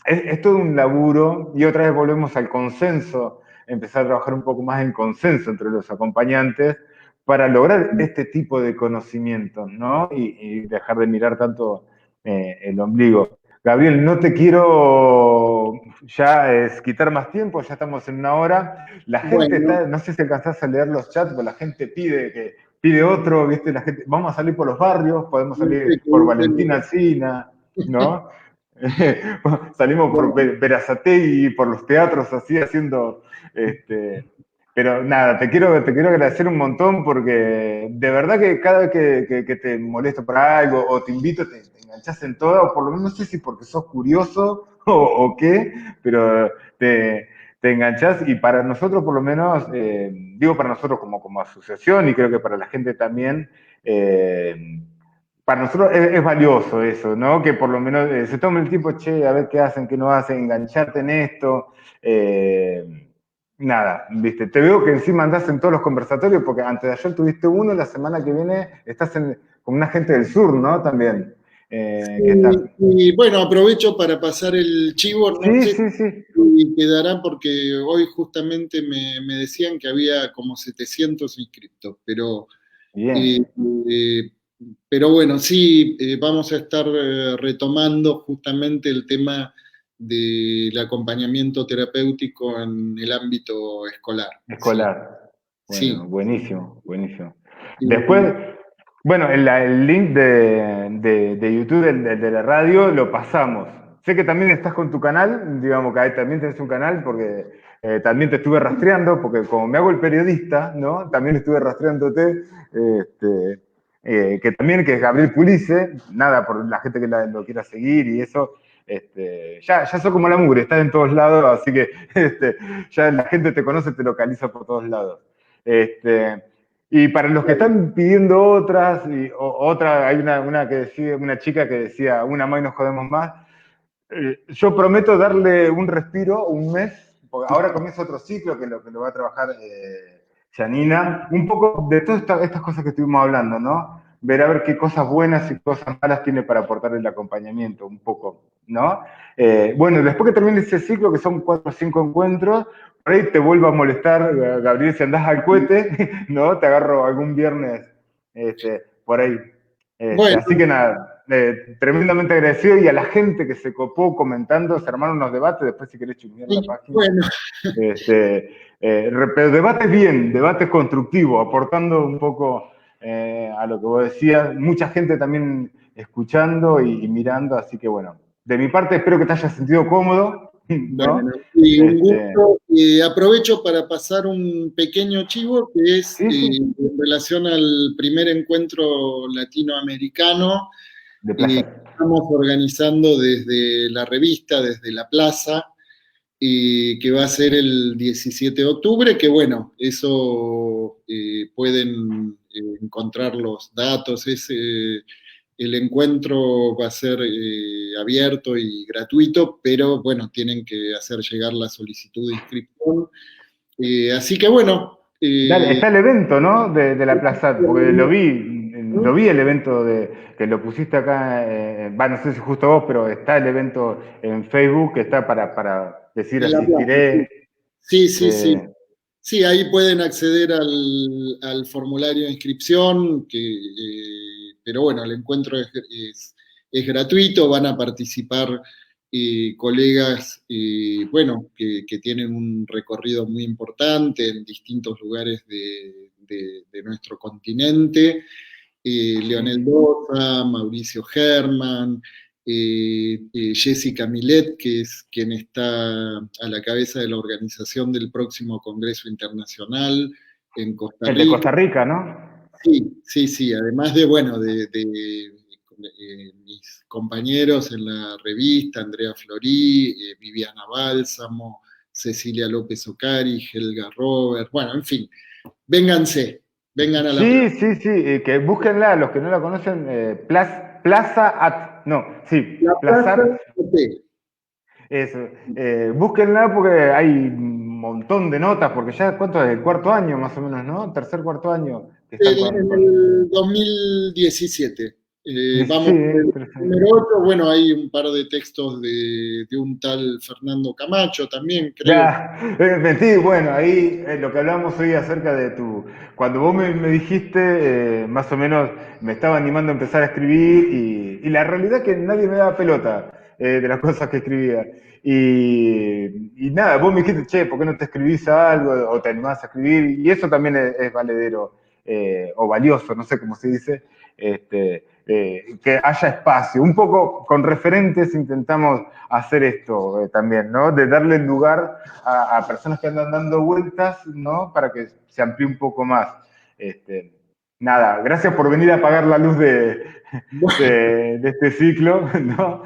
Speaker 1: es todo un laburo y otra vez volvemos al consenso, empezar a trabajar un poco más en consenso entre los acompañantes para lograr este tipo de conocimientos, ¿no? Y dejar de mirar tanto el ombligo. Gabriel, no te quiero ya quitar más tiempo, ya estamos en una hora. La gente
Speaker 2: Bueno,
Speaker 1: está, no sé si alcanzás a leer los chats, pero la gente pide otro, ¿viste? La gente, vamos a salir por los barrios, podemos
Speaker 2: no sé
Speaker 1: salir
Speaker 2: qué
Speaker 1: por
Speaker 2: dicen.
Speaker 1: Valentina Alsina, ¿no? Salimos por Berazategui y por los teatros así haciendo, este, pero nada, te quiero agradecer un montón porque de verdad que cada vez que te molesto por algo o te invito, te enganchás en todo, o por lo menos no sé si porque sos curioso o qué, pero te enganchás y para nosotros por lo menos, digo para nosotros como asociación y creo que para la gente también, para nosotros es valioso eso, ¿no? Que por lo menos se tome el tiempo, che, a ver qué hacen, qué no hacen, engancharte en esto. Nada, viste, te veo que encima andás en todos los conversatorios, porque antes de ayer tuviste uno, la semana que viene estás con una gente del sur, ¿no? También, que está.
Speaker 2: Y bueno, aprovecho para pasar el chivo, no
Speaker 1: Sí,
Speaker 2: sé
Speaker 1: sí, sí,
Speaker 2: si quedará porque hoy justamente me decían que había como 700 inscriptos, eh,
Speaker 1: bien.
Speaker 2: eh, pero bueno, sí, vamos a estar retomando justamente el tema del acompañamiento terapéutico en el ámbito escolar, sí,
Speaker 1: Escolar. Bueno,
Speaker 2: sí.
Speaker 1: buenísimo, buenísimo.
Speaker 2: Eh,
Speaker 1: Después, bueno, el link de YouTube de la radio lo pasamos. Sé que también estás con tu canal, digamos que ahí también tenés un canal porque también te estuve rastreando, porque como me hago el periodista, ¿no? También estuve rastreándote. Este, que también que es Gabriel Pulice, nada, por la gente que lo quiera seguir y eso, ya sos como la mugre, estás en todos lados, así que ya la gente te conoce, te localiza por todos lados. Y para los que están pidiendo otras, otra, hay una que decía, una chica que decía, una más y nos jodemos más. Yo prometo darle un respiro, un mes, porque ahora comienza otro ciclo que lo va a trabajar Janina, un poco de todas estas cosas que estuvimos hablando, ¿no? Ver a ver qué cosas buenas y cosas malas tiene para aportar el acompañamiento, un poco, ¿no? Bueno, después que termine ese ciclo, que son 4 o 5 encuentros, por ahí te vuelvo a molestar, Gabriel, si andás al cohete, ¿no? Te agarro algún viernes por ahí.
Speaker 2: Bueno,
Speaker 1: Así que nada, tremendamente agradecido y a la gente que se copó comentando, se armaron unos debates, después si querés chusmear la
Speaker 2: sí,
Speaker 1: página.
Speaker 2: bueno,
Speaker 1: Pero debates bien, debates constructivos, aportando un poco a lo que vos decías, mucha gente también escuchando y mirando, así que bueno, de mi parte espero que te hayas sentido cómodo, ¿no?
Speaker 2: bueno, y un gusto. Aprovecho para pasar un pequeño chivo que es
Speaker 1: Sí, sí,
Speaker 2: en relación al primer encuentro latinoamericano
Speaker 1: de
Speaker 2: que
Speaker 1: placer.
Speaker 2: estamos organizando desde la revista, desde la plaza, que va a ser el 17 de octubre, que bueno, eso pueden encontrar los datos, el encuentro va a ser abierto y gratuito, pero bueno, tienen que hacer llegar la solicitud de inscripción. Así que bueno,
Speaker 1: Dale, está el evento, ¿no? De la plaza, porque lo vi el evento que lo pusiste acá, no sé si justo vos, pero está el evento en Facebook que está para decir
Speaker 2: en la plaza, sí.
Speaker 1: asistiré.
Speaker 2: Sí, sí, sí.
Speaker 1: eh,
Speaker 2: Sí, ahí pueden acceder al formulario de inscripción, pero bueno, el encuentro es gratuito, van a participar colegas, bueno, que tienen un recorrido muy importante en distintos lugares de nuestro continente. Leonel Dosa, Mauricio Herman, Jessica Milet, que es quien está a la cabeza de la organización del próximo Congreso Internacional en Costa
Speaker 1: el de
Speaker 2: Rica.
Speaker 1: Costa Rica, ¿no?
Speaker 2: Sí, sí, sí, además de, bueno, mis compañeros en la revista, Andrea Florí, Viviana Bálsamo, Cecilia López Ocari, Helga Robert, bueno, en fin, vénganse, vengan a la
Speaker 1: Sí,
Speaker 2: plaza.
Speaker 1: sí, sí, que búsquenla, los que no la conocen, no, sí,
Speaker 2: La Plaza
Speaker 1: Plazar.
Speaker 2: Hotel.
Speaker 1: Eso. Búsquenla porque hay un montón de notas, porque ya, ¿cuánto es? El cuarto año más o menos, ¿no? Tercer, cuarto año que están
Speaker 2: En el 2017.
Speaker 1: Sí,
Speaker 2: Vamos por el
Speaker 1: interesante.
Speaker 2: número 8. Bueno, hay un par de textos de un tal Fernando Camacho también, creo.
Speaker 1: Ya, mentí, bueno, ahí lo que hablábamos hoy acerca de cuando vos me dijiste, más o menos me estaba animando a empezar a escribir y la realidad es que nadie me daba pelota de las cosas que escribía. Y nada, vos me dijiste, che, ¿por qué no te escribís algo o te animás a escribir? Y eso también es valedero o valioso, no sé cómo se dice, que haya espacio. Un poco con referentes intentamos hacer esto también, ¿no? De darle lugar a personas que andan dando vueltas, ¿no? Para que se amplíe un poco más. Nada, gracias por venir a apagar la luz
Speaker 2: Bueno,
Speaker 1: de este ciclo, ¿no?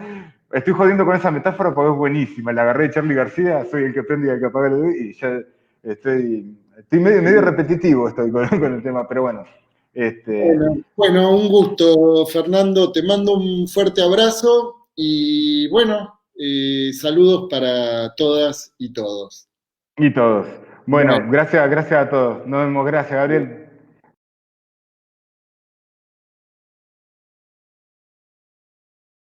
Speaker 1: Estoy jodiendo con esa metáfora porque es buenísima. La agarré de Charlie García, soy el que prende y el que apaga la luz y ya estoy medio repetitivo estoy con el tema, pero bueno.
Speaker 2: bueno, un gusto, Fernando. Te mando un fuerte abrazo y bueno, saludos para todas y todos.
Speaker 1: Y todos. Bueno,
Speaker 2: Bueno.
Speaker 1: gracias a todos. Nos vemos, gracias, Gabriel.